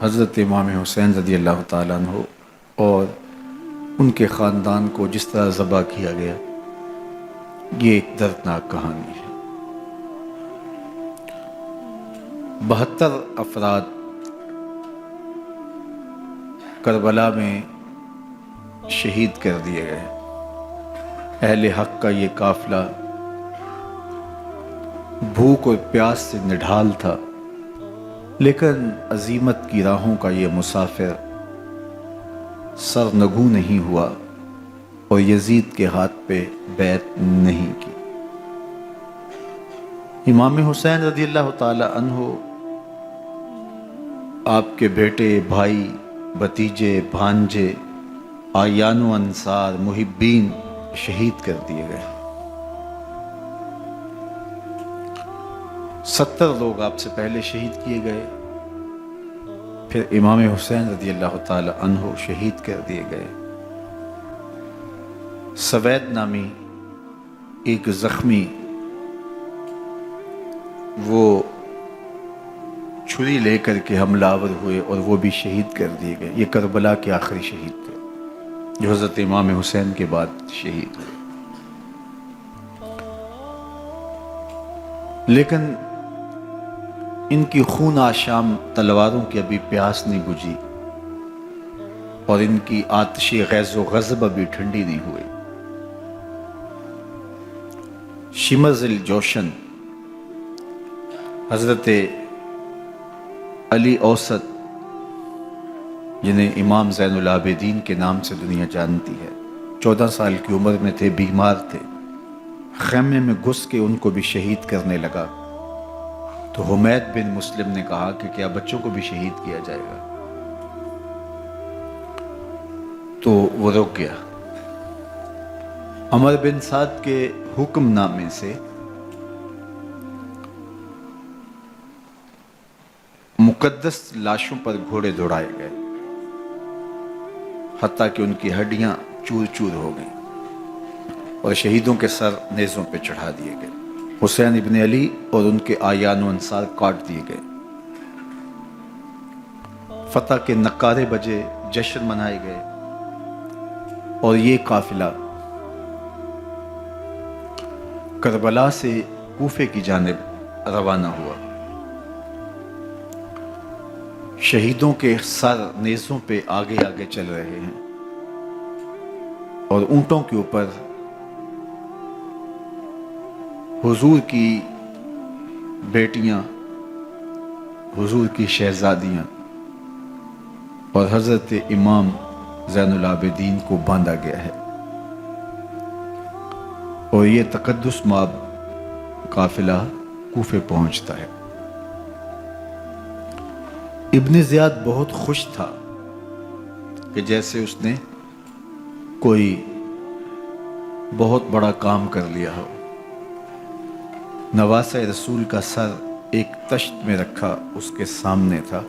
حضرت امام حسین رضی اللہ تعالیٰ عنہ اور ان کے خاندان کو جس طرح ذبح کیا گیا، یہ ایک دردناک کہانی ہے۔ 72 افراد کربلا میں شہید کر دیے گئے۔ اہل حق کا یہ قافلہ بھوک اور پیاس سے نڈھال تھا، لیکن عزیمت کی راہوں کا یہ مسافر سرنگوں نہیں ہوا اور یزید کے ہاتھ پہ بیعت نہیں کی۔ امام حسین رضی اللہ تعالی عنہ آپ کے بیٹے، بھائی، بھتیجے، بھانجے، آیان و انصار، محبین شہید کر دیے گئے۔ 70 لوگ آپ سے پہلے شہید کیے گئے، پھر امام حسین رضی اللہ تعالی عنہ شہید کر دیے گئے۔ سوید نامی ایک زخمی، وہ چھری لے کر کے حملہ آور ہوئے اور وہ بھی شہید کر دیے گئے۔ یہ کربلا کے آخری شہید تھے جو حضرت امام حسین کے بعد شہید ہوئے۔ لیکن ان کی خون آشام تلواروں کی ابھی پیاس نہیں بجھی، اور ان کی آتش غیظ و غضب ابھی ٹھنڈی نہیں ہوئی۔ شمر الجوشن حضرت علی اوسط، جنہیں امام زین العابدین کے نام سے دنیا جانتی ہے، 14 سال کی عمر میں تھے، بیمار تھے، خیمے میں گھس کے ان کو بھی شہید کرنے لگا تو حمید بن مسلم نے کہا کہ کیا بچوں کو بھی شہید کیا جائے گا؟ تو وہ رک گیا۔ عمر بن سعد کے حکم نامے سے مقدس لاشوں پر گھوڑے دوڑائے گئے، حتیٰ کہ ان کی ہڈیاں چور چور ہو گئیں، اور شہیدوں کے سر نیزوں پہ چڑھا دیے گئے۔ حسین ابن علی اور ان کے آیان و انصار کاٹ دیے گئے۔ فتح کے نعرے بجے، جشن منائے گئے، اور یہ قافلہ کربلا سے کوفے کی جانب روانہ ہوا۔ شہیدوں کے سر نیزوں پہ آگے آگے چل رہے ہیں، اور اونٹوں کے اوپر حضور کی بیٹیاں، حضور کی شہزادیاں اور حضرت امام زین العابدین کو باندھا گیا ہے، اور یہ تقدس مآب قافلہ کوفے پہنچتا ہے۔ ابن زیاد بہت خوش تھا کہ جیسے اس نے کوئی بہت بڑا کام کر لیا ہو۔ نواسہ رسول کا سر ایک تشت میں رکھا اس کے سامنے تھا،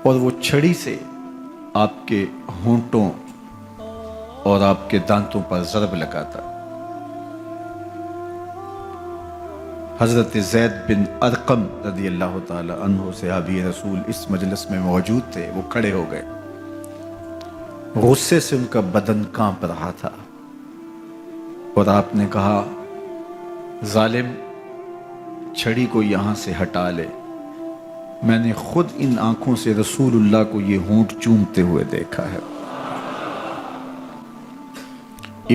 اور وہ چھڑی سے آپ کے ہونٹوں اور آپ کے دانتوں پر ضرب لگاتا۔ حضرت زید بن ارقم رضی اللہ تعالی عنہ صحابی رسول اس مجلس میں موجود تھے۔ وہ کھڑے ہو گئے، غصے سے ان کا بدن کانپ رہا تھا، اور آپ نے کہا، ظالم، چھڑی کو یہاں سے ہٹا لے، میں نے خود ان آنکھوں سے رسول اللہ کو یہ ہونٹ چومتے ہوئے دیکھا ہے۔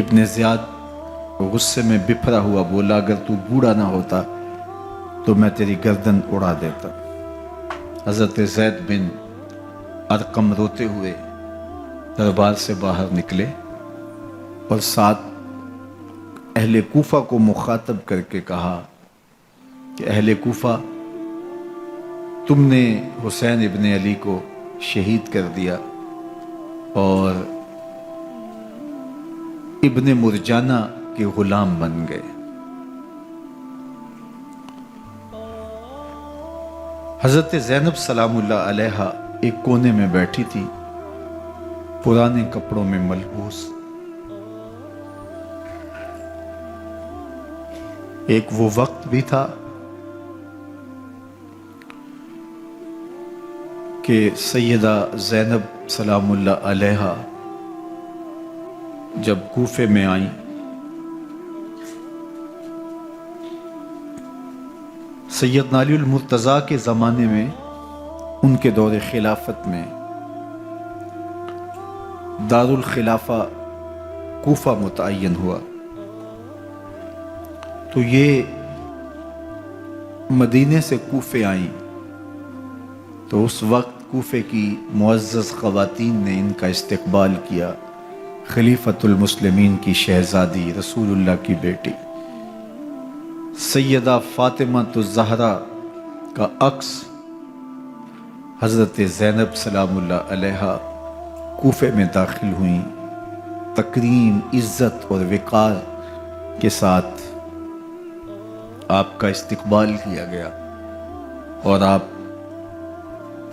ابن زیاد غصے میں بپھرا ہوا بولا، اگر تو بوڑھا نہ ہوتا تو میں تیری گردن اڑا دیتا۔ حضرت زید بن ارقم روتے ہوئے دربار سے باہر نکلے، اور ساتھ اہل کوفہ کو مخاطب کر کے کہا کہ اہل کوفہ، تم نے حسین ابن علی کو شہید کر دیا، اور ابن مرجانہ کے غلام بن گئے۔ حضرت زینب سلام اللہ علیہا ایک کونے میں بیٹھی تھی، پرانے کپڑوں میں ملبوس۔ ایک وہ وقت بھی تھا کہ سیدہ زینب سلام اللہ علیہا جب کوفے میں آئیں، سیدنا علی المرتضیٰ کے زمانے میں، ان کے دور خلافت میں دار الخلافہ کوفہ متعین ہوا، تو یہ مدینے سے کوفے آئیں، تو اس وقت کوفے کی معزز خواتین نے ان کا استقبال کیا۔ خلیفۃ المسلمین کی شہزادی، رسول اللہ کی بیٹی سیدہ فاطمہ الزہرا کا عکس حضرت زینب سلام اللہ علیہا کوفے میں داخل ہوئیں، تکریم، عزت اور وقار کے ساتھ آپ کا استقبال کیا گیا اور آپ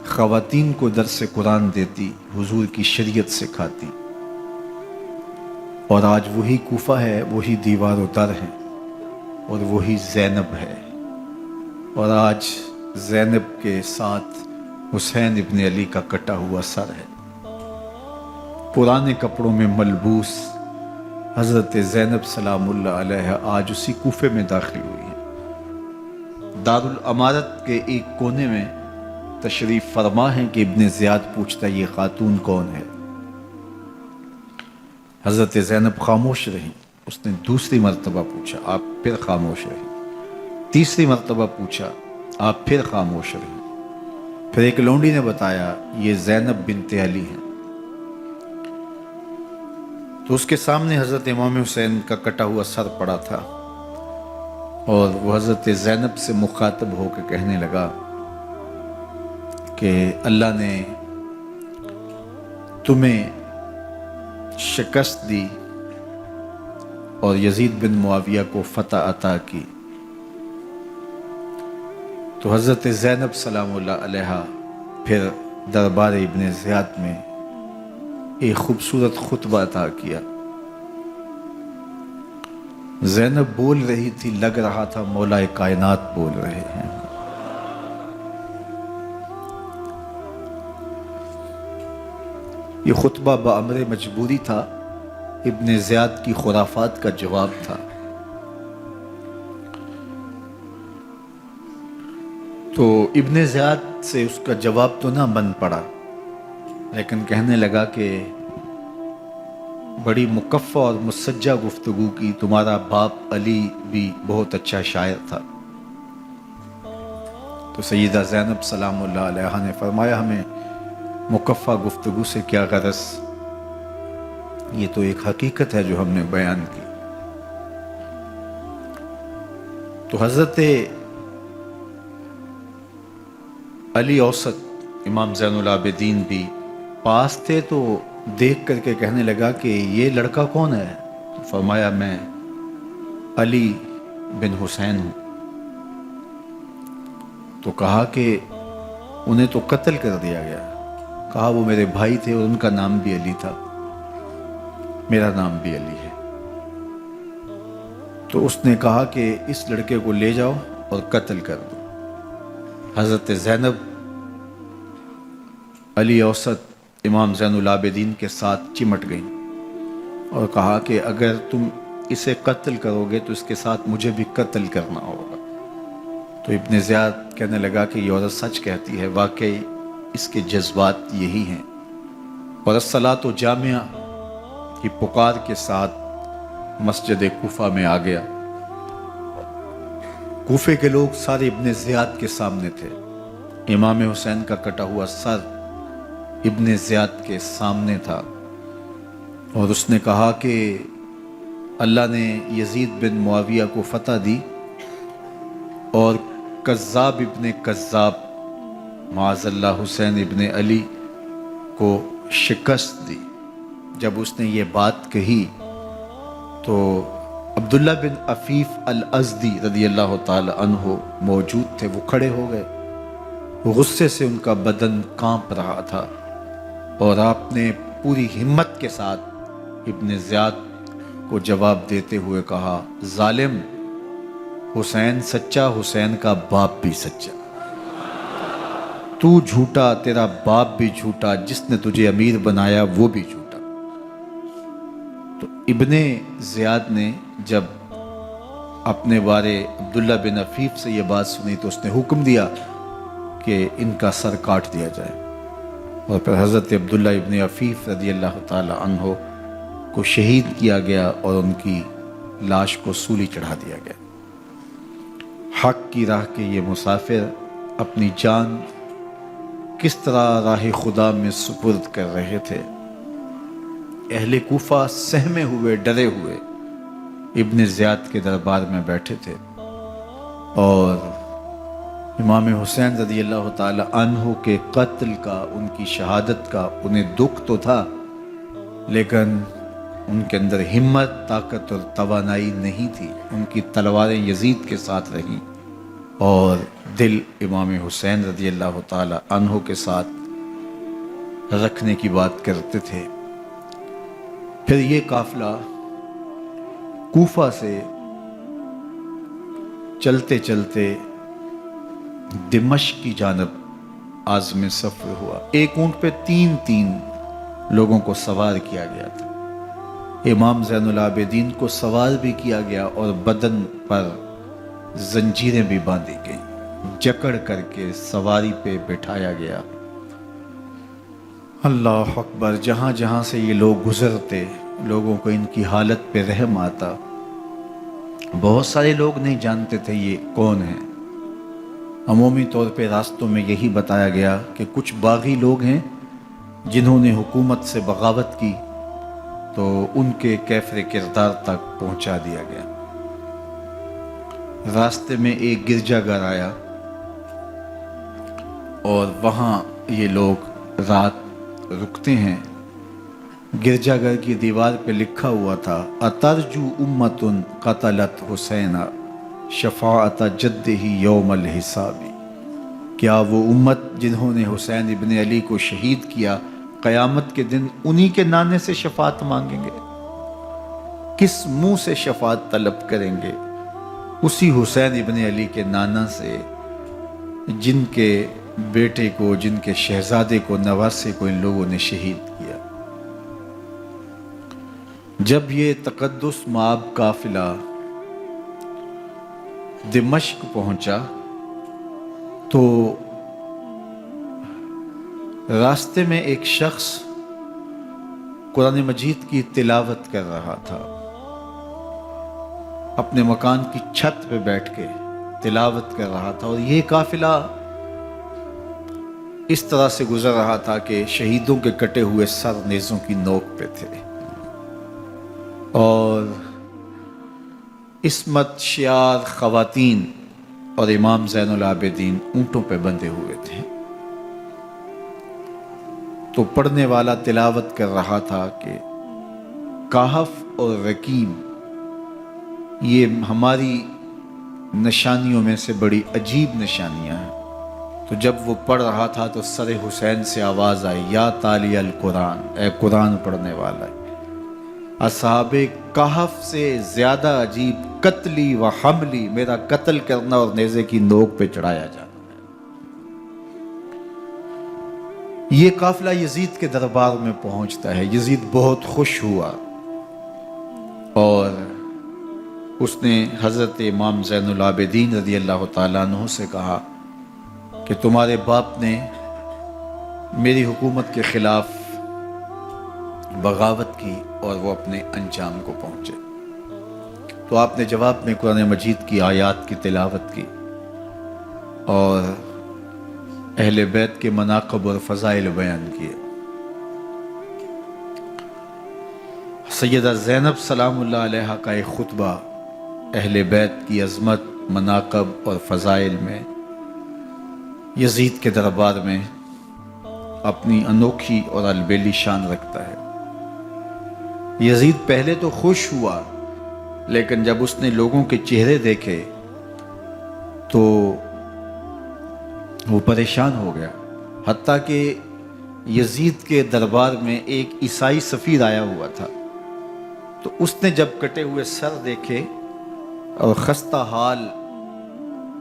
خواتین کو درس قرآن دیتی، حضور کی شریعت سکھاتی، اور آج وہی کوفہ ہے، وہی دیوار و در ہے اور وہی زینب ہے، اور آج زینب کے ساتھ حسین ابن علی کا کٹا ہوا سر ہے۔ پرانے کپڑوں میں ملبوس حضرت زینب سلام اللہ علیہ آج اسی کوفے میں داخل ہوئی ہیں۔ دارالامارت کے ایک کونے میں تشریف فرما ہے کہ ابن زیاد پوچھتا یہ خاتون کون ہے؟ حضرت زینب خاموش رہی۔ اس نے دوسری مرتبہ پوچھا، آپ پھر خاموش رہی۔ تیسری مرتبہ پوچھا، آپ پھر خاموش رہی۔ پھر ایک لونڈی نے بتایا یہ زینب بنت علی ہیں۔ تو اس کے سامنے حضرت امام حسین کا کٹا ہوا سر پڑا تھا اور وہ حضرت زینب سے مخاطب ہو کے کہنے لگا کہ اللہ نے تمہیں شکست دی اور یزید بن معاویہ کو فتح عطا کی۔ تو حضرت زینب سلام اللہ علیہا پھر دربار ابن زیاد میں ایک خوبصورت خطبہ عطا کیا۔ زینب بول رہی تھی، لگ رہا تھا مولا کائنات بول رہے ہیں۔ یہ خطبہ بامر مجبوری تھا، ابن زیاد کی خرافات کا جواب تھا۔ تو ابن زیاد سے اس کا جواب تو نہ بن پڑا، لیکن کہنے لگا کہ بڑی مکفہ اور مسجع گفتگو کی، تمہارا باپ علی بھی بہت اچھا شاعر تھا۔ تو سیدہ زینب سلام اللہ علیہا نے فرمایا ہمیں مکفہ گفتگو سے کیا غرض، یہ تو ایک حقیقت ہے جو ہم نے بیان کی۔ تو حضرت علی اوسط امام زین العابدین بھی پاس تھے، تو دیکھ کر کے کہنے لگا کہ یہ لڑکا کون ہے؟ تو فرمایا میں علی بن حسین ہوں۔ تو کہا کہ انہیں تو قتل کر دیا گیا۔ کہا وہ میرے بھائی تھے اور ان کا نام بھی علی تھا، میرا نام بھی علی ہے۔ تو اس نے کہا کہ اس لڑکے کو لے جاؤ اور قتل کر دو۔ حضرت زینب علی اوسط امام زین العابدین کے ساتھ چمٹ گئیں اور کہا کہ اگر تم اسے قتل کرو گے تو اس کے ساتھ مجھے بھی قتل کرنا ہوگا۔ تو ابن زیاد کہنے لگا کہ یہ عورت سچ کہتی ہے، واقعی اس کے جذبات یہی ہیں۔ اور الصلاۃ جامعہ کی پکار کے ساتھ مسجد کوفہ میں آ گیا۔ کوفے کے لوگ سارے ابن زیاد کے سامنے تھے۔ امام حسین کا کٹا ہوا سر ابن زیاد کے سامنے تھا اور اس نے کہا کہ اللہ نے یزید بن معاویہ کو فتح دی اور کذاب ابن کذاب معاذ اللہ حسین ابن علی کو شکست دی۔ جب اس نے یہ بات کہی تو عبداللہ بن عفیف الازدی رضی اللہ تعالی عنہ موجود تھے، وہ کھڑے ہو گئے۔ غصے سے ان کا بدن کانپ رہا تھا اور آپ نے پوری ہمت کے ساتھ ابن زیاد کو جواب دیتے ہوئے کہا، ظالم، حسین سچا، حسین کا باپ بھی سچا، تو جھوٹا، تیرا باپ بھی جھوٹا، جس نے تجھے امیر بنایا وہ بھی جھوٹا۔ تو ابن زیاد نے جب اپنے بارے عبداللہ بن عفیف سے یہ بات سنی تو اس نے حکم دیا کہ ان کا سر کاٹ دیا جائے، اور پھر حضرت عبداللہ ابن عفیف رضی اللہ تعالی عنہ کو شہید کیا گیا اور ان کی لاش کو سولی چڑھا دیا گیا۔ حق کی راہ کے یہ مسافر اپنی جان کس طرح راہ خدا میں سپرد کر رہے تھے۔ اہل کوفہ سہمے ہوئے، ڈرے ہوئے ابن زیاد کے دربار میں بیٹھے تھے اور امام حسین رضی اللہ تعالی عنہ کے قتل کا، ان کی شہادت کا انہیں دکھ تو تھا، لیکن ان کے اندر ہمت، طاقت اور توانائی نہیں تھی۔ ان کی تلواریں یزید کے ساتھ رہیں اور دل امام حسین رضی اللہ تعالی عنہ کے ساتھ رکھنے کی بات کرتے تھے۔ پھر یہ قافلہ کوفہ سے چلتے چلتے دمشق کی جانب عازم سفر ہوا۔ ایک اونٹ پہ تین لوگوں کو سوار کیا گیا تھا۔ امام زین العابدین کو سوار بھی کیا گیا اور بدن پر زنجیریں بھی باندھی گئیں، جکڑ کر کے سواری پہ بٹھایا گیا۔ اللہ اکبر! جہاں جہاں سے یہ لوگ گزرتے، لوگوں کو ان کی حالت پہ رحم آتا۔ بہت سارے لوگ نہیں جانتے تھے یہ کون ہیں۔ عمومی طور پہ راستوں میں یہی بتایا گیا کہ کچھ باغی لوگ ہیں جنہوں نے حکومت سے بغاوت کی، تو ان کے کیفر کردار تک پہنچا دیا گیا۔ راستے میں ایک گرجا گھر آیا اور وہاں یہ لوگ رات رکتے ہیں۔ گرجا گھر کی دیوار پہ لکھا ہوا تھا: اترجو امت قتلت حسینا شفاعت جدہ یوم الحساب۔ کیا وہ امت جنہوں نے حسین ابن علی کو شہید کیا، قیامت کے دن انہی کے نانے سے شفاعت مانگیں گے؟ کس منہ سے شفاعت طلب کریں گے؟ اسی حسین ابن علی کے نانا سے، جن کے بیٹے کو، جن کے شہزادے کو، نواسے کو ان لوگوں نے شہید کیا۔ جب یہ تقدس مآب قافلہ دمشق پہنچا تو راستے میں ایک شخص قرآن مجید کی تلاوت کر رہا تھا۔ اپنے مکان کی چھت پہ بیٹھ کے تلاوت کر رہا تھا، اور یہ قافلہ اس طرح سے گزر رہا تھا کہ شہیدوں کے کٹے ہوئے سر نیزوں کی نوک پہ تھے، اور عصمت شیار خواتین اور امام زین العابدین اونٹوں پہ بندھے ہوئے تھے۔ تو پڑھنے والا تلاوت کر رہا تھا کہ کہف اور رقیم یہ ہماری نشانیوں میں سے بڑی عجیب نشانیاں ہیں۔ تو جب وہ پڑھ رہا تھا تو سر حسین سے آواز آئی: یا تالی القرآن، اے قرآن پڑھنے والا، اصحاب کہف سے زیادہ عجیب قتلی و حملی، میرا قتل کرنا اور نیزے کی نوک پہ چڑھایا جانا۔ یہ قافلہ یزید کے دربار میں پہنچتا ہے۔ یزید بہت خوش ہوا اور اس نے حضرت امام زین العابدین رضی اللہ تعالیٰ عنہ سے کہا کہ تمہارے باپ نے میری حکومت کے خلاف بغاوت کی اور وہ اپنے انجام کو پہنچے۔ تو آپ نے جواب میں قرآن مجید کی آیات کی تلاوت کی اور اہل بیت کے مناقب اور فضائل بیان کیے۔ سیدہ زینب سلام اللہ علیہا کا ایک خطبہ اہل بیت کی عظمت، مناقب اور فضائل میں یزید کے دربار میں اپنی انوکھی اور البیلی شان رکھتا ہے۔ یزید پہلے تو خوش ہوا، لیکن جب اس نے لوگوں کے چہرے دیکھے تو وہ پریشان ہو گیا۔ حتیٰ کہ یزید کے دربار میں ایک عیسائی سفیر آیا ہوا تھا، تو اس نے جب کٹے ہوئے سر دیکھے اور خستہ حال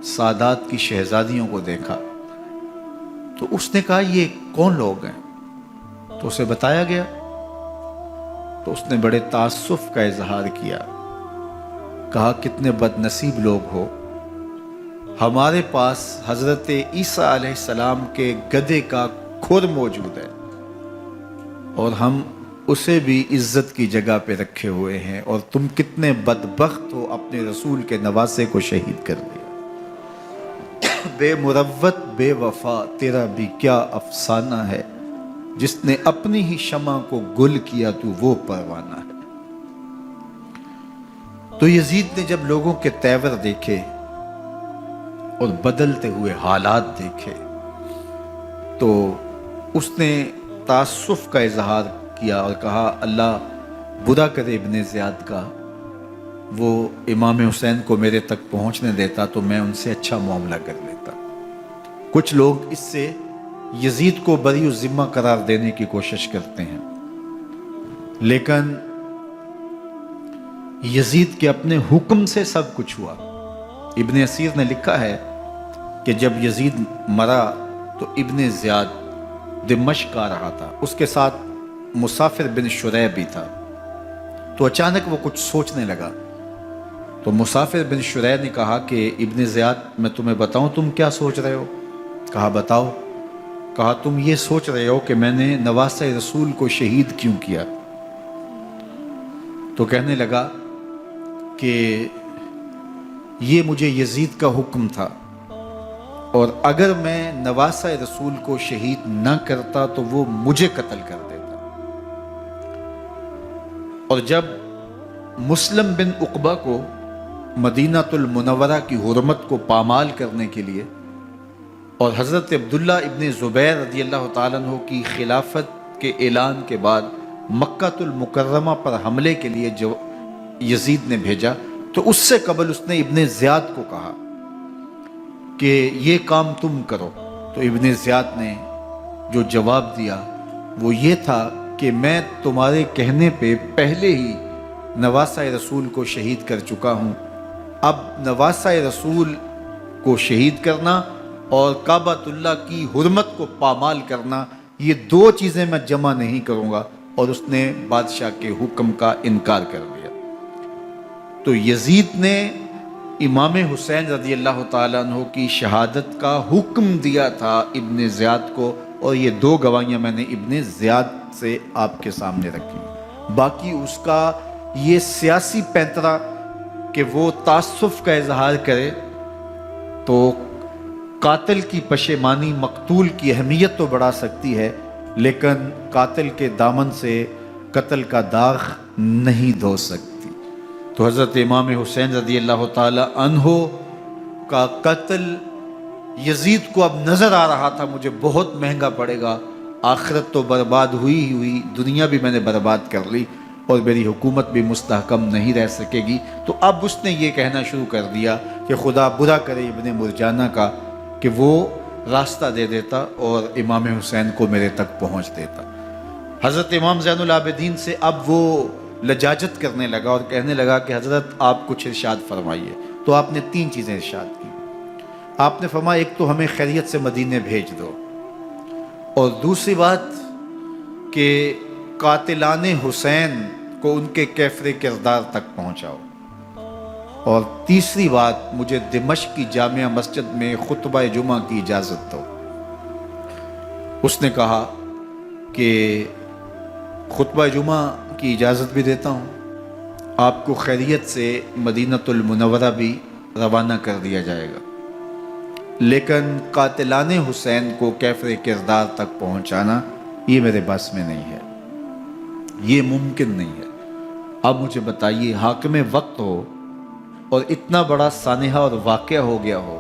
سادات کی شہزادیوں کو دیکھا تو اس نے کہا یہ کون لوگ ہیں؟ تو اسے بتایا گیا، تو اس نے بڑے تعصف کا اظہار کیا، کہا کتنے بد نصیب لوگ ہو، ہمارے پاس حضرت عیسیٰ علیہ السلام کے گدھے کا کھر موجود ہے اور ہم اسے بھی عزت کی جگہ پہ رکھے ہوئے ہیں، اور تم کتنے بدبخت ہو، اپنے رسول کے نواسے کو شہید کر دیا۔ بے مروت بے وفا تیرا بھی کیا افسانہ ہے، جس نے اپنی ہی شمع کو گل کیا تو وہ پروانہ ہے۔ تو یزید نے جب لوگوں کے تیور دیکھے اور بدلتے ہوئے حالات دیکھے تو اس نے تعصف کا اظہار کیا اور کہا اللہ برا کرے ابن زیاد کا، وہ امام حسین کو میرے تک پہنچنے دیتا تو میں ان سے اچھا معاملہ کر لیتا۔ کچھ لوگ اس سے یزید کو بری الذمہ قرار دینے کی کوشش کرتے ہیں، لیکن یزید کے اپنے حکم سے سب کچھ ہوا۔ ابن اسیر نے لکھا ہے کہ جب یزید مرا تو ابن زیاد دمشق آ رہا تھا، اس کے ساتھ مسافر بن شریح بھی تھا، تو اچانک وہ کچھ سوچنے لگا۔ تو مسافر بن شریح نے کہا کہ ابن زیاد میں تمہیں بتاؤں تم کیا سوچ رہے ہو؟ کہا بتاؤ۔ کہا تم یہ سوچ رہے ہو کہ میں نے نواسہ رسول کو شہید کیوں کیا؟ تو کہنے لگا کہ یہ مجھے یزید کا حکم تھا، اور اگر میں نواسہ رسول کو شہید نہ کرتا تو وہ مجھے قتل کر دیتا۔ اور جب مسلم بن عقبہ کو مدینہ المنورہ کی حرمت کو پامال کرنے کے لیے اور حضرت عبداللہ ابن زبیر رضی اللہ تعالیٰ عنہ کی خلافت کے اعلان کے بعد مکہ المکرمہ پر حملے کے لیے جو یزید نے بھیجا، تو اس سے قبل اس نے ابن زیاد کو کہا کہ یہ کام تم کرو۔ تو ابن زیاد نے جو جواب دیا وہ یہ تھا کہ میں تمہارے کہنے پہ پہلے ہی نواسہ رسول کو شہید کر چکا ہوں، اب نواسہ رسول کو شہید کرنا اور کعبۃ اللہ کی حرمت کو پامال کرنا، یہ دو چیزیں میں جمع نہیں کروں گا۔ اور اس نے بادشاہ کے حکم کا انکار کر دیا۔ تو یزید نے امام حسین رضی اللہ تعالیٰ عنہ کی شہادت کا حکم دیا تھا ابن زیاد کو، اور یہ دو گواہیاں میں نے ابن زیاد سے آپ کے سامنے رکھی۔ باقی اس کا یہ سیاسی پینترا کہ وہ تعصب کا اظہار کرے، تو قاتل کی پشیمانی مقتول کی اہمیت تو بڑھا سکتی ہے، لیکن قاتل کے دامن سے قتل کا داغ نہیں دھو سکتی۔ تو حضرت امام حسین رضی اللہ تعالی عنہ کا قتل یزید کو اب نظر آ رہا تھا مجھے بہت مہنگا پڑے گا، آخرت تو برباد ہوئی ہی ہوئی، دنیا بھی میں نے برباد کر لی اور میری حکومت بھی مستحکم نہیں رہ سکے گی۔ تو اب اس نے یہ کہنا شروع کر دیا کہ خدا برا کرے ابن مرجانہ کا کہ وہ راستہ دے دیتا اور امام حسین کو میرے تک پہنچ دیتا۔ حضرت امام زین العابدین سے اب وہ لجاجت کرنے لگا اور کہنے لگا کہ حضرت آپ کچھ ارشاد فرمائیے۔ تو آپ نے تین چیزیں ارشاد کی۔ آپ نے فرمایا ایک تو ہمیں خیریت سے مدینے بھیج دو، اور دوسری بات کہ قاتلان حسین کو ان کے کیفر کردار تک پہنچاؤ، اور تیسری بات مجھے دمشق کی جامعہ مسجد میں خطبہ جمعہ کی اجازت دو۔ اس نے کہا کہ خطبہ جمعہ کی اجازت بھی دیتا ہوں، آپ کو خیریت سے مدینہ المنورہ بھی روانہ کر دیا جائے گا، لیکن قاتلان حسین کو کیفر کردار تک پہنچانا یہ میرے بس میں نہیں ہے، یہ ممکن نہیں ہے۔ اب مجھے بتائیے، حاکم وقت ہو اور اتنا بڑا سانحہ اور واقعہ ہو گیا ہو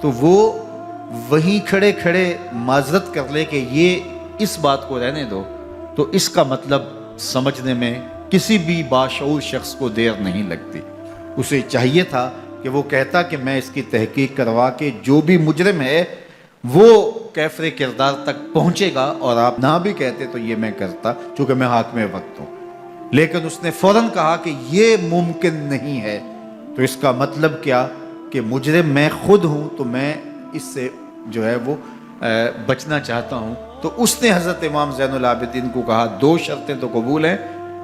تو وہ وہیں کھڑے کھڑے معذرت کر لے کہ یہ اس بات کو رہنے دو، تو اس کا مطلب سمجھنے میں کسی بھی باشعور شخص کو دیر نہیں لگتی۔ اسے چاہیے تھا کہ وہ کہتا کہ میں اس کی تحقیق کروا کے جو بھی مجرم ہے وہ کیفر کردار تک پہنچے گا، اور آپ نہ بھی کہتے تو یہ میں کرتا چونکہ میں حاکم وقت ہوں۔ لیکن اس نے فوراً کہا کہ یہ ممکن نہیں ہے، تو اس کا مطلب کیا کہ مجرم میں خود ہوں، تو میں اس سے جو ہے وہ بچنا چاہتا ہوں۔ تو اس نے حضرت امام زین العابدین کو کہا دو شرطیں تو قبول ہیں،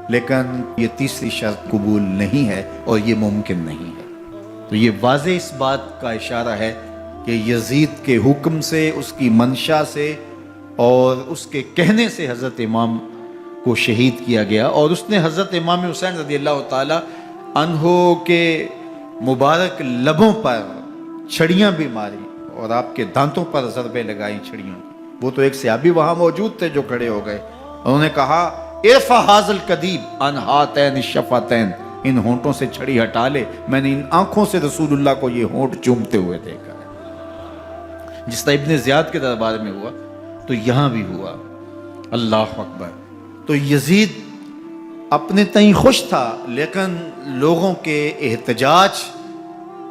لیکن یہ تیسری شرط قبول نہیں ہے اور یہ ممکن نہیں ہے۔ تو یہ واضح اس بات کا اشارہ ہے کہ یزید کے حکم سے، اس کی منشا سے اور اس کے کہنے سے حضرت امام کو شہید کیا گیا، اور اس نے حضرت امام حسین رضی اللہ تعالی عنہ کے مبارک لبوں پر چھڑیاں بھی ماری اور آپ کے دانتوں پر ضربیں لگائیں چھڑیوں۔ وہ تو ایک صحابی وہاں موجود تھے جو کھڑے ہو گئے، انہوں نے کہا ارفع ھذا القدیب عن ھاتین الشفتین، ان ہونٹوں سے چھڑی ہٹا لے، میں نے ان آنکھوں سے رسول اللہ کو یہ ہونٹ چومتے ہوئے دیکھا ہے۔ جس طرح ابن زیاد کے دربار میں ہوا تو یہاں بھی ہوا۔ اللہ اکبر۔ تو یزید اپنے تئیں خوش تھا، لیکن لوگوں کے احتجاج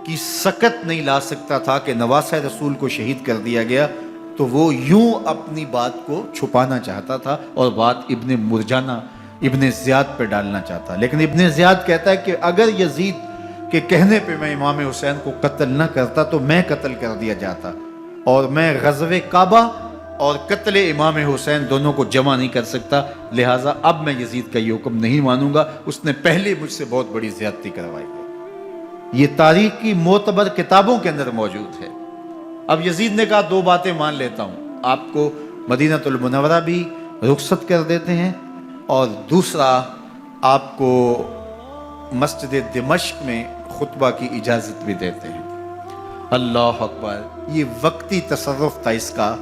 کی سکت نہیں لا سکتا تھا کہ نواسہ رسول کو شہید کر دیا گیا، تو وہ یوں اپنی بات کو چھپانا چاہتا تھا اور بات ابن مرجانہ ابن زیاد پہ ڈالنا چاہتا۔ لیکن ابن زیاد کہتا ہے کہ اگر یزید کے کہنے پہ میں امام حسین کو قتل نہ کرتا تو میں قتل کر دیا جاتا، اور میں غزوہ کعبہ اور قتل امام حسین دونوں کو جمع نہیں کر سکتا، لہٰذا اب میں یزید کا یہ حکم نہیں مانوں گا، اس نے پہلے مجھ سے بہت بڑی زیادتی کروائی ہے۔ یہ تاریخ کی معتبر کتابوں کے اندر موجود ہے۔ اب یزید نے کہا دو باتیں مان لیتا ہوں، آپ کو مدینہ المنورہ بھی رخصت کر دیتے ہیں، اور دوسرا آپ کو مسجد دمشق میں خطبہ کی اجازت بھی دیتے ہیں۔ اللہ اکبر۔ یہ وقتی تصرف تھا اس کا،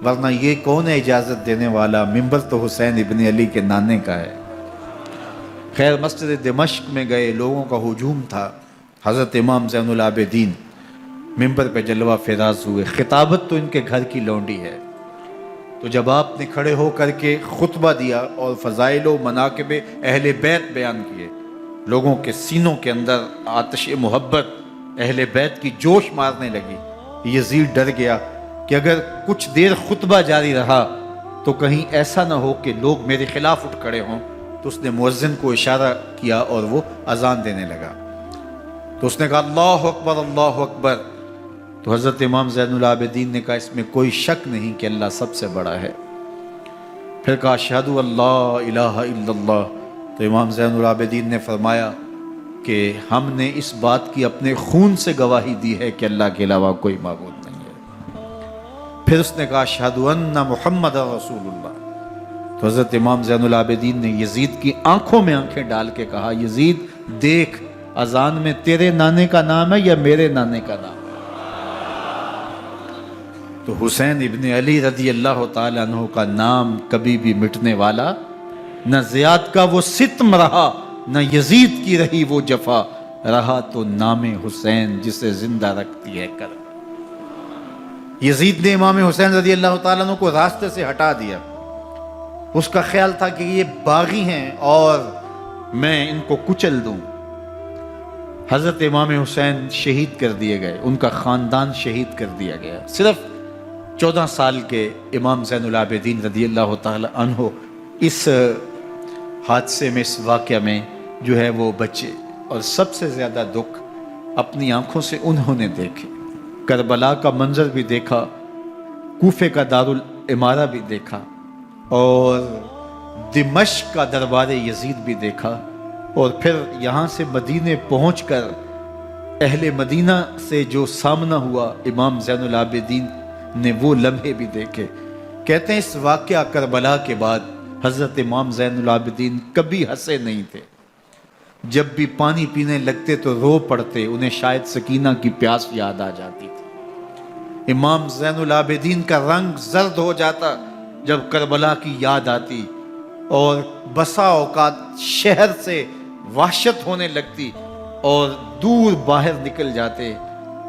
ورنہ یہ کون ہے اجازت دینے والا؟ منبر تو حسین ابن علی کے نانے کا ہے۔ خیر، مسجد دمشق میں گئے، لوگوں کا ہجوم تھا، حضرت امام زین العابدین منبر پہ جلوہ فراز ہوئے۔ خطابت تو ان کے گھر کی لونڈی ہے، تو جب آپ نے کھڑے ہو کر کے خطبہ دیا اور فضائل و مناقب اہل بیت بیان کیے، لوگوں کے سینوں کے اندر آتش محبت اہل بیت کی جوش مارنے لگی۔ یزید ڈر گیا کہ اگر کچھ دیر خطبہ جاری رہا تو کہیں ایسا نہ ہو کہ لوگ میرے خلاف اٹھ کھڑے ہوں، تو اس نے مؤذن کو اشارہ کیا اور وہ اذان دینے لگا۔ تو اس نے کہا اللہ اکبر اللہ اکبر، تو حضرت امام زین العابدین نے کہا اس میں کوئی شک نہیں کہ اللہ سب سے بڑا ہے۔ پھر کہا اشہد اللہ الہ الا اللہ، تو امام زین العابدین نے فرمایا کہ ہم نے اس بات کی اپنے خون سے گواہی دی ہے کہ اللہ کے علاوہ کوئی معبود نہیں ہے۔ پھر اس نے کہا اشہد ان محمد رسول اللہ، تو حضرت امام زین العابدین نے یزید کی آنکھوں میں آنکھیں ڈال کے کہا یزید دیکھ، اذان میں تیرے نانے کا نام ہے یا میرے نانے کا نام ہے؟ تو حسین ابن علی رضی اللہ تعالیٰ عنہ کا نام کبھی بھی مٹنے والا نہ زیاد کا وہ ستم رہا، نہ یزید کی رہی وہ جفا، رہا تو نام حسین جسے زندہ رکھتی ہے کرم۔ یزید نے امام حسین رضی اللہ تعالیٰ عنہ کو راستے سے ہٹا دیا۔ اس کا خیال تھا کہ یہ باغی ہیں اور میں ان کو کچل دوں۔ حضرت امام حسین شہید کر دیے گئے، ان کا خاندان شہید کر دیا گیا۔ صرف 14 سال کے امام زین العابدین رضی اللہ تعالی عنہ اس حادثے میں، اس واقعہ میں جو ہے وہ بچے، اور سب سے زیادہ دکھ اپنی آنکھوں سے انہوں نے دیکھے۔ کربلا کا منظر بھی دیکھا، کوفے کا دارالعمارہ بھی دیکھا، اور دمشق کا دربار یزید بھی دیکھا، اور پھر یہاں سے مدینے پہنچ کر اہل مدینہ سے جو سامنا ہوا امام زین العابدین نے وہ لمحے بھی دیکھے۔ کہتے ہیں اس واقعہ کربلا کے بعد حضرت امام زین العابدین کبھی ہنسے نہیں تھے۔ جب بھی پانی پینے لگتے تو رو پڑتے، انہیں شاید سکینہ کی پیاس یاد آ جاتی تھی۔ امام زین العابدین کا رنگ زرد ہو جاتا جب کربلا کی یاد آتی، اور بسا اوقات شہر سے وحشت ہونے لگتی اور دور باہر نکل جاتے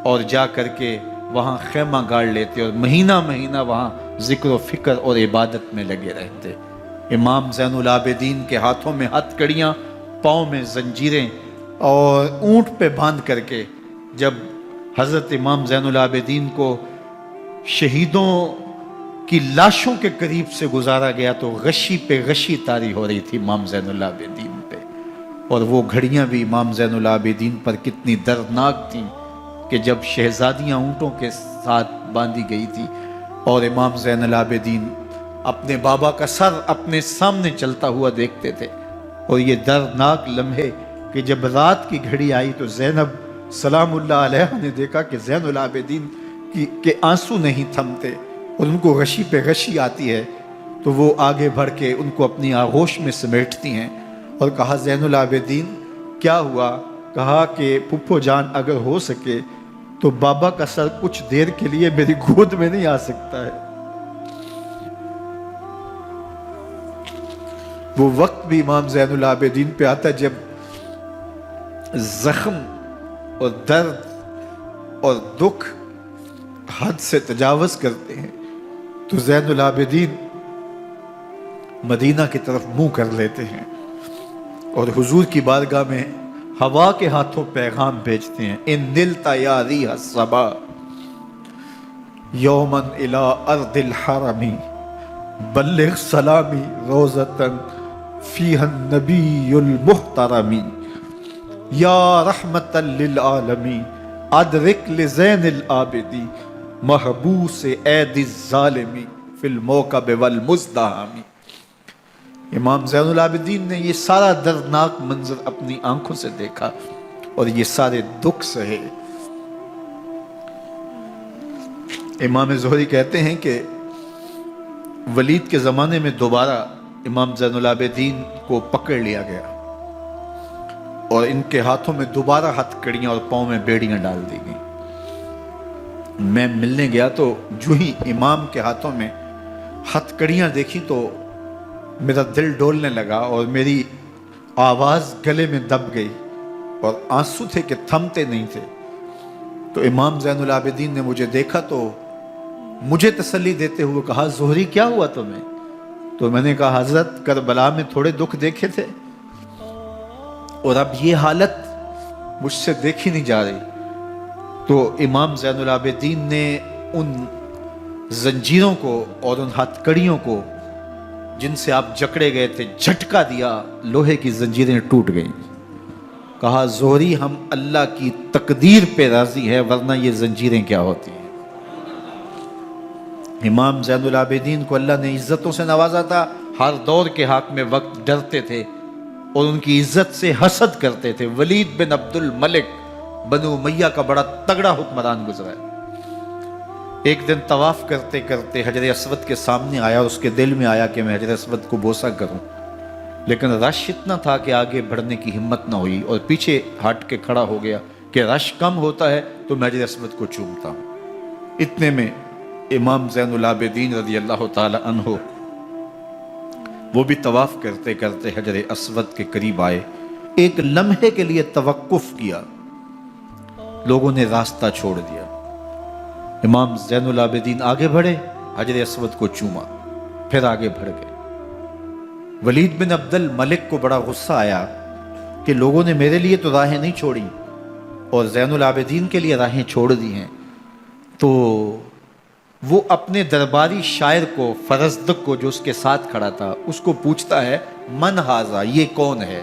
اور جا کر کے وہاں خیمہ گاڑ لیتے اور مہینہ مہینہ وہاں ذکر و فکر اور عبادت میں لگے رہتے۔ امام زین العابدین کے ہاتھوں میں ہتھ کڑیاں، پاؤں میں زنجیریں، اور اونٹ پہ باندھ کر کے جب حضرت امام زین العابدین کو شہیدوں کی لاشوں کے قریب سے گزارا گیا تو غشی پہ غشی طاری ہو رہی تھی امام زین العابدین پہ، اور وہ گھڑیاں بھی امام زین العابدین پر کتنی دردناک تھیں کہ جب شہزادیاں اونٹوں کے ساتھ باندھی گئی تھی اور امام زین العابدین اپنے بابا کا سر اپنے سامنے چلتا ہوا دیکھتے تھے، اور یہ دردناک لمحے کہ جب رات کی گھڑی آئی تو زینب سلام اللہ علیہ نے دیکھا کہ زین العابدین کے آنسو نہیں تھمتے اور ان کو غشی پہ غشی آتی ہے، تو وہ آگے بڑھ کے ان کو اپنی آغوش میں سمیٹتی ہیں اور کہا زین العابدین کیا ہوا؟ کہا کہ پھپھو جان اگر ہو سکے تو بابا کا سر کچھ دیر کے لیے میری گود میں نہیں آ سکتا ہے۔ وہ وقت بھی امام زین العابدین پہ آتا جب زخم اور درد اور دکھ حد سے تجاوز کرتے ہیں تو زین العابدین مدینہ کی طرف منہ کر لیتے ہیں اور حضور کی بارگاہ میں ہوا کے ہاتھوں پیغام بھیجتے ہیں، ان نلتا یا ریح الصبا یوما الی ارض الحرم بلغ سلامی روزتن فیہا النبی المحترم یا رحمتا للعالمین ادرک لزین العابدی محبوس عید الظالمی فی الموکب والمزدحم۔ امام زین العابدین نے یہ سارا دردناک منظر اپنی آنکھوں سے دیکھا اور یہ سارے دکھ سہے۔ امام زہری کہتے ہیں کہ ولید کے زمانے میں دوبارہ امام زین العابدین کو پکڑ لیا گیا اور ان کے ہاتھوں میں دوبارہ ہتھ کڑیاں اور پاؤں میں بیڑیاں ڈال دی گئیں۔ میں ملنے گیا تو جو ہی امام کے ہاتھوں میں ہتھ کڑیاں دیکھی تو میرا دل ڈولنے لگا اور میری آواز گلے میں دب گئی اور آنسو تھے کہ تھمتے نہیں تھے۔ تو امام زین العابدین نے مجھے دیکھا تو مجھے تسلی دیتے ہوئے کہا، زہری کیا ہوا تمہیں؟ تو میں نے کہا، حضرت کربلا میں تھوڑے دکھ دیکھے تھے اور اب یہ حالت مجھ سے دیکھی نہیں جا رہی۔ تو امام زین العابدین نے ان زنجیروں کو اور ان ہتھ کڑیوں کو جن سے آپ جکڑے گئے تھے جھٹکا دیا، لوہے کی زنجیریں ٹوٹ گئیں۔ کہا، زہری ہم اللہ کی تقدیر پہ راضی ہے ورنہ یہ زنجیریں کیا ہوتی ہیں۔ امام زین العابدین کو اللہ نے عزتوں سے نوازا تھا، ہر دور کے حاکم وقت ڈرتے تھے اور ان کی عزت سے حسد کرتے تھے۔ ولید بن عبد الملک بنو امیہ کا بڑا تگڑا حکمران گزرا ہے۔ ایک دن طواف کرتے کرتے حجر اسود کے سامنے آیا اور اس کے دل میں آیا کہ میں حجر اسود کو بوسہ کروں، لیکن رش اتنا تھا کہ آگے بڑھنے کی ہمت نہ ہوئی اور پیچھے ہٹ کے کھڑا ہو گیا کہ رش کم ہوتا ہے تو میں حجر اسود کو چومتا ہوں۔ اتنے میں امام زین العابدین رضی اللہ تعالی عنہ وہ بھی طواف کرتے کرتے حجر اسود کے قریب آئے، ایک لمحے کے لیے توقف کیا، لوگوں نے راستہ چھوڑ دیا۔ امام زین العابدین آگے بڑھے، حجر اسود کو چوما، پھر آگے بڑھ گئے۔ ولید بن عبد الملک کو بڑا غصہ آیا کہ لوگوں نے میرے لیے تو راہیں نہیں چھوڑی اور زین العابدین کے لیے راہیں چھوڑ دی ہیں۔ تو وہ اپنے درباری شاعر کو، فرزدق کو جو اس کے ساتھ کھڑا تھا، اس کو پوچھتا ہے، من ہاذا، یہ کون ہے؟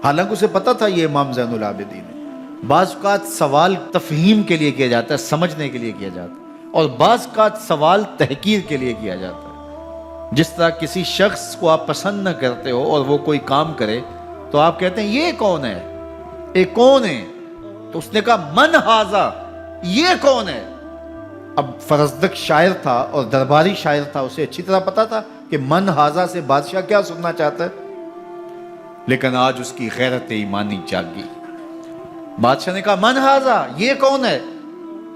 حالانکہ اسے پتا تھا یہ امام زین العابدین ہے۔ بعض اوقات سوال تفہیم کے لیے کیا جاتا ہے، سمجھنے کے لیے کیا جاتا ہے، اور بعض اوقات سوال تحقیر کے لیے کیا جاتا ہے۔ جس طرح کسی شخص کو آپ پسند نہ کرتے ہو اور وہ کوئی کام کرے تو آپ کہتے ہیں یہ کون ہے، یہ کون ہے؟ تو اس نے کہا، من ہاذا، یہ کون ہے؟ اب فرزدق شاعر تھا اور درباری شاعر تھا، اسے اچھی طرح پتا تھا کہ من ہاذا سے بادشاہ کیا سننا چاہتا ہے، لیکن آج اس کی غیرت ایمانی جاگی۔ بادشاہ نے کہا، من ہاذا، یہ کون ہے؟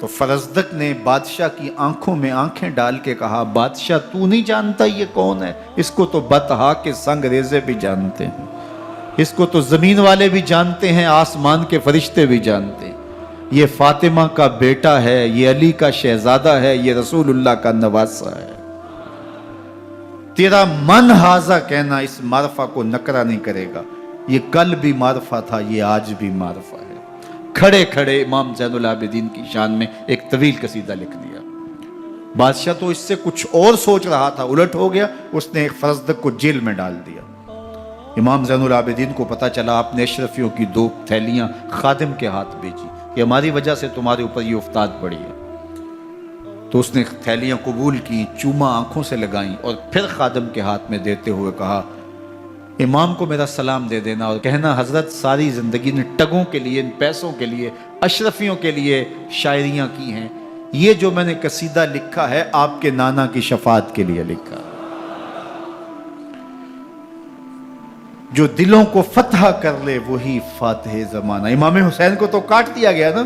تو فرزدق نے بادشاہ کی آنکھوں میں آنکھیں ڈال کے کہا، بادشاہ تو نہیں جانتا یہ کون ہے؟ اس کو تو بطحا کے سنگ ریزے بھی جانتے ہیں، اس کو تو زمین والے بھی جانتے ہیں، آسمان کے فرشتے بھی جانتے ہیں۔ یہ فاطمہ کا بیٹا ہے، یہ علی کا شہزادہ ہے، یہ رسول اللہ کا نواسہ ہے۔ تیرا من ہاذا کہنا اس معرفہ کو نکرا نہیں کرے گا، یہ کل بھی معرفہ تھا، یہ آج بھی معرفہ ہے۔ کھڑے کھڑے امام زین العابدین کی شان میں ایک طویل قصیدہ لکھ دیا۔ بادشاہ تو اس سے کچھ اور سوچ رہا تھا، الٹ ہو گیا، اس نے ایک فرزدق کو جیل میں ڈال دیا۔ امام زین العابدین کو پتا چلا، آپ نے اشرفیوں کی 2 تھیلیاں خادم کے ہاتھ بھیجی کہ ہماری وجہ سے تمہارے اوپر یہ افتاد پڑی ہے۔ تو اس نے تھیلیاں قبول کی، چوما آنکھوں سے لگائیں اور پھر خادم کے ہاتھ میں دیتے ہوئے کہا، امام کو میرا سلام دے دینا اور کہنا، حضرت ساری زندگی نے ٹگوں کے لیے، ان پیسوں کے لیے، اشرفیوں کے لیے شاعریاں کی ہیں، یہ جو میں نے قصیدہ لکھا ہے آپ کے نانا کی شفاعت کے لیے لکھا، جو دلوں کو فتح کر لے وہی فاتح زمانہ۔ امام حسین کو تو کاٹ دیا گیا نا،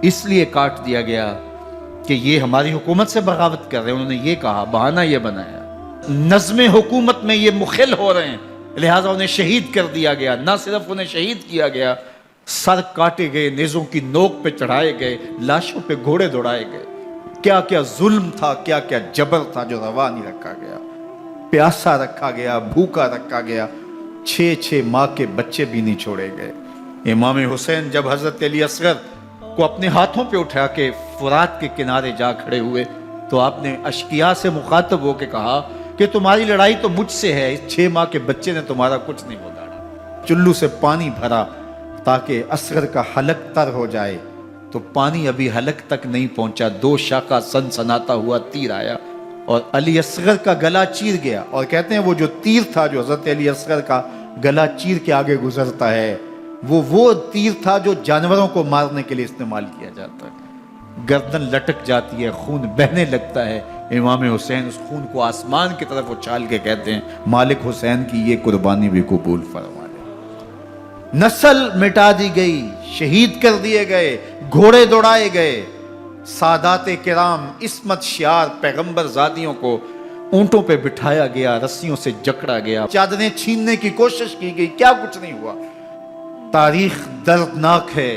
اس لیے کاٹ دیا گیا کہ یہ ہماری حکومت سے بغاوت کر رہے ہیں، انہوں نے یہ کہا، بہانہ یہ بنایا، نظم حکومت میں یہ مخل ہو رہے ہیں، لہٰذا انہیں شہید کر دیا گیا۔ نہ صرف انہیں شہید کیا گیا، سر کاٹے گئے، نیزوں کی نوک پہ چڑھائے گئے، لاشوں پہ گھوڑے دوڑائے گئے. کیا کیا ظلم تھا، کیا کیا جبر تھا جو روا نہیں رکھا گیا. پیاسا رکھا گیا، بھوکا رکھا گیا، 6 ماہ کے بچے بھی نہیں چھوڑے گئے. امام حسین جب حضرت علی اصغر کو اپنے ہاتھوں پہ اٹھا کے فرات کے کنارے جا کھڑے ہوئے تو آپ نے اشقیاء سے مخاطب ہو کے کہا کہ تمہاری لڑائی تو مجھ سے ہے، اس 6 ماہ کے بچے نے تمہارا کچھ نہیں بگاڑا. چلو سے پانی بھرا تاکہ اصغر کا حلق تر ہو جائے، تو پانی ابھی حلق تک نہیں پہنچا، 2 شاخہ سنسناتا ہوا تیر آیا اور علی اصغر کا گلا چیر گیا. اور کہتے ہیں وہ جو تیر تھا جو حضرت علی اصغر کا گلا چیر کے آگے گزرتا ہے، وہ تیر تھا جو جانوروں کو مارنے کے لیے استعمال کیا جاتا ہے. گردن لٹک جاتی ہے، خون بہنے لگتا ہے. امام حسین اس خون کو آسمان کی طرف اچھال کے کہتے ہیں مالک حسین کی یہ قربانی بھی قبول فرما لے. نسل مٹا دی گئی، شہید کر دیے گئے، گھوڑے دوڑائے گئے. سادات کرام، عصمت شعار پیغمبر زادیوں کو اونٹوں پہ بٹھایا گیا، رسیوں سے جکڑا گیا، چادریں چھیننے کی کوشش کی گئی، کیا کچھ نہیں ہوا. تاریخ دردناک ہے،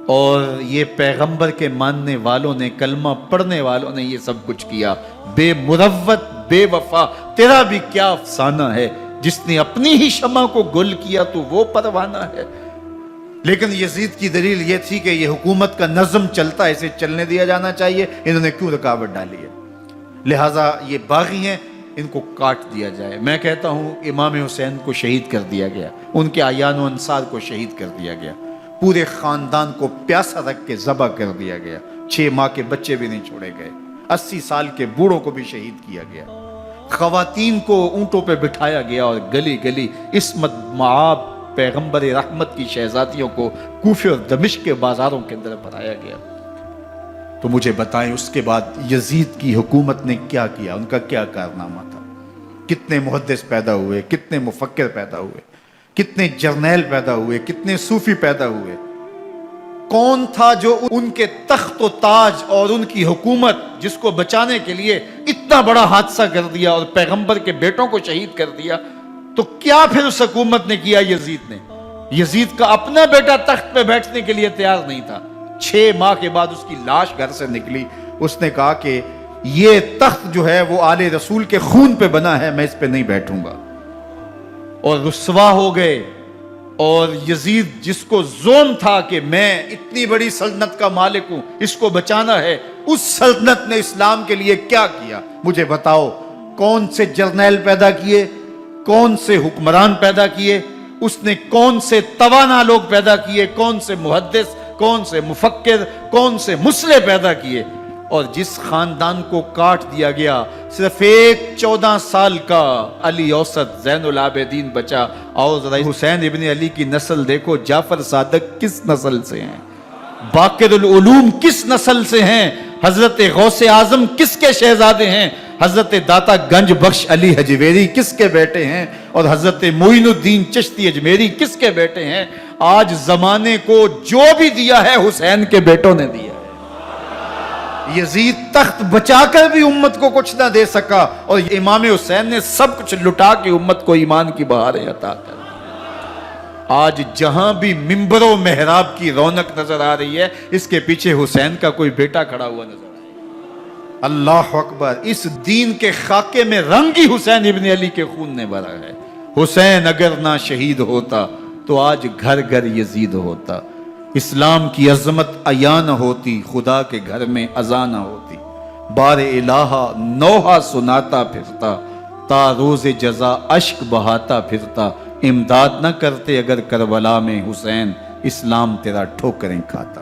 اور یہ پیغمبر کے ماننے والوں نے، کلمہ پڑھنے والوں نے یہ سب کچھ کیا. بے مروت، بے وفا، تیرا بھی کیا افسانہ ہے. جس نے اپنی ہی شمع کو گل کیا تو وہ پروانہ ہے. لیکن یزید کی دلیل یہ تھی کہ یہ حکومت کا نظم چلتا ہے، اسے چلنے دیا جانا چاہیے، انہوں نے کیوں رکاوٹ ڈالی ہے، لہٰذا یہ باغی ہیں، ان کو کاٹ دیا جائے. میں کہتا ہوں امام حسین کو شہید کر دیا گیا، ان کے اعیان و انصار کو شہید کر دیا گیا، پورے خاندان کو پیاسا رکھ کے ذبح کر دیا گیا، 6 ماہ کے بچے بھی نہیں چھوڑے گئے، 80 سال کے بوڑھوں کو بھی شہید کیا گیا، خواتین کو اونٹوں پہ بٹھایا گیا اور گلی گلی عصمت معاب پیغمبر رحمت کی شہزادیوں کو کوفے اور دمشق کے بازاروں کے اندر بھرایا گیا. تو مجھے بتائیں اس کے بعد یزید کی حکومت نے کیا کیا، ان کا کیا کارنامہ تھا؟ کتنے محدث پیدا ہوئے، کتنے مفکر پیدا ہوئے، کتنے جرنیل پیدا ہوئے، کتنے صوفی پیدا ہوئے. کون تھا جو ان کے تخت و تاج اور ان کی حکومت جس کو بچانے کے لیے اتنا بڑا حادثہ کر دیا اور پیغمبر کے بیٹوں کو شہید کر دیا؟ تو کیا پھر اس حکومت نے کیا؟ یزید نے، یزید کا اپنا بیٹا تخت پہ بیٹھنے کے لیے تیار نہیں تھا. 6 ماہ کے بعد اس کی لاش گھر سے نکلی، اس نے کہا کہ یہ تخت جو ہے وہ آل رسول کے خون پہ بنا ہے، میں اس پہ نہیں بیٹھوں گا. اور رسوا ہو گئے. اور یزید جس کو زوم تھا کہ میں اتنی بڑی سلطنت کا مالک ہوں، اس کو بچانا ہے، اس سلطنت نے اسلام کے لیے کیا کیا؟ مجھے بتاؤ، کون سے جرنیل پیدا کیے، کون سے حکمران پیدا کیے، اس نے کون سے توانا لوگ پیدا کیے، کون سے محدث، کون سے مفکر، کون سے مسلح پیدا کیے. اور جس خاندان کو کاٹ دیا گیا، صرف ایک 14 سال کا علی اوسط زین العابدین بچا. اور ذرا حسین ابن علی کی نسل دیکھو، جعفر صادق کس نسل سے ہیں، باقر العلوم کس نسل سے ہیں، حضرت غوث اعظم کس کے شہزادے ہیں، حضرت داتا گنج بخش علی حجویری کس کے بیٹے ہیں، اور حضرت معین الدین چشتی اجمیری کس کے بیٹے ہیں. آج زمانے کو جو بھی دیا ہے حسین کے بیٹوں نے دیا. یزید تخت بچا کر بھی امت کو کچھ نہ دے سکا، اور امام حسین نے سب کچھ لٹا کے امت کو ایمان کی بہاریں عطا کر. آج جہاں بھی ممبر و محراب کی رونق نظر آ رہی ہے، اس کے پیچھے حسین کا کوئی بیٹا کھڑا ہوا نظر آ رہا ہے. اللہ اکبر. اس دین کے خاکے میں رنگ ہی حسین ابن علی کے خون نے بھرا ہے. حسین اگر نہ شہید ہوتا تو آج گھر گھر یزید ہوتا، اسلام کی عظمت عیاں نہ ہوتی، خدا کے گھر میں اذان نہ ہوتی. بار الہا نوحہ سناتا پھرتا، تا روز جزا اشک بہاتا پھرتا. امداد نہ کرتے اگر کربلا میں حسین، اسلام تیرا ٹھوکریں کھاتا.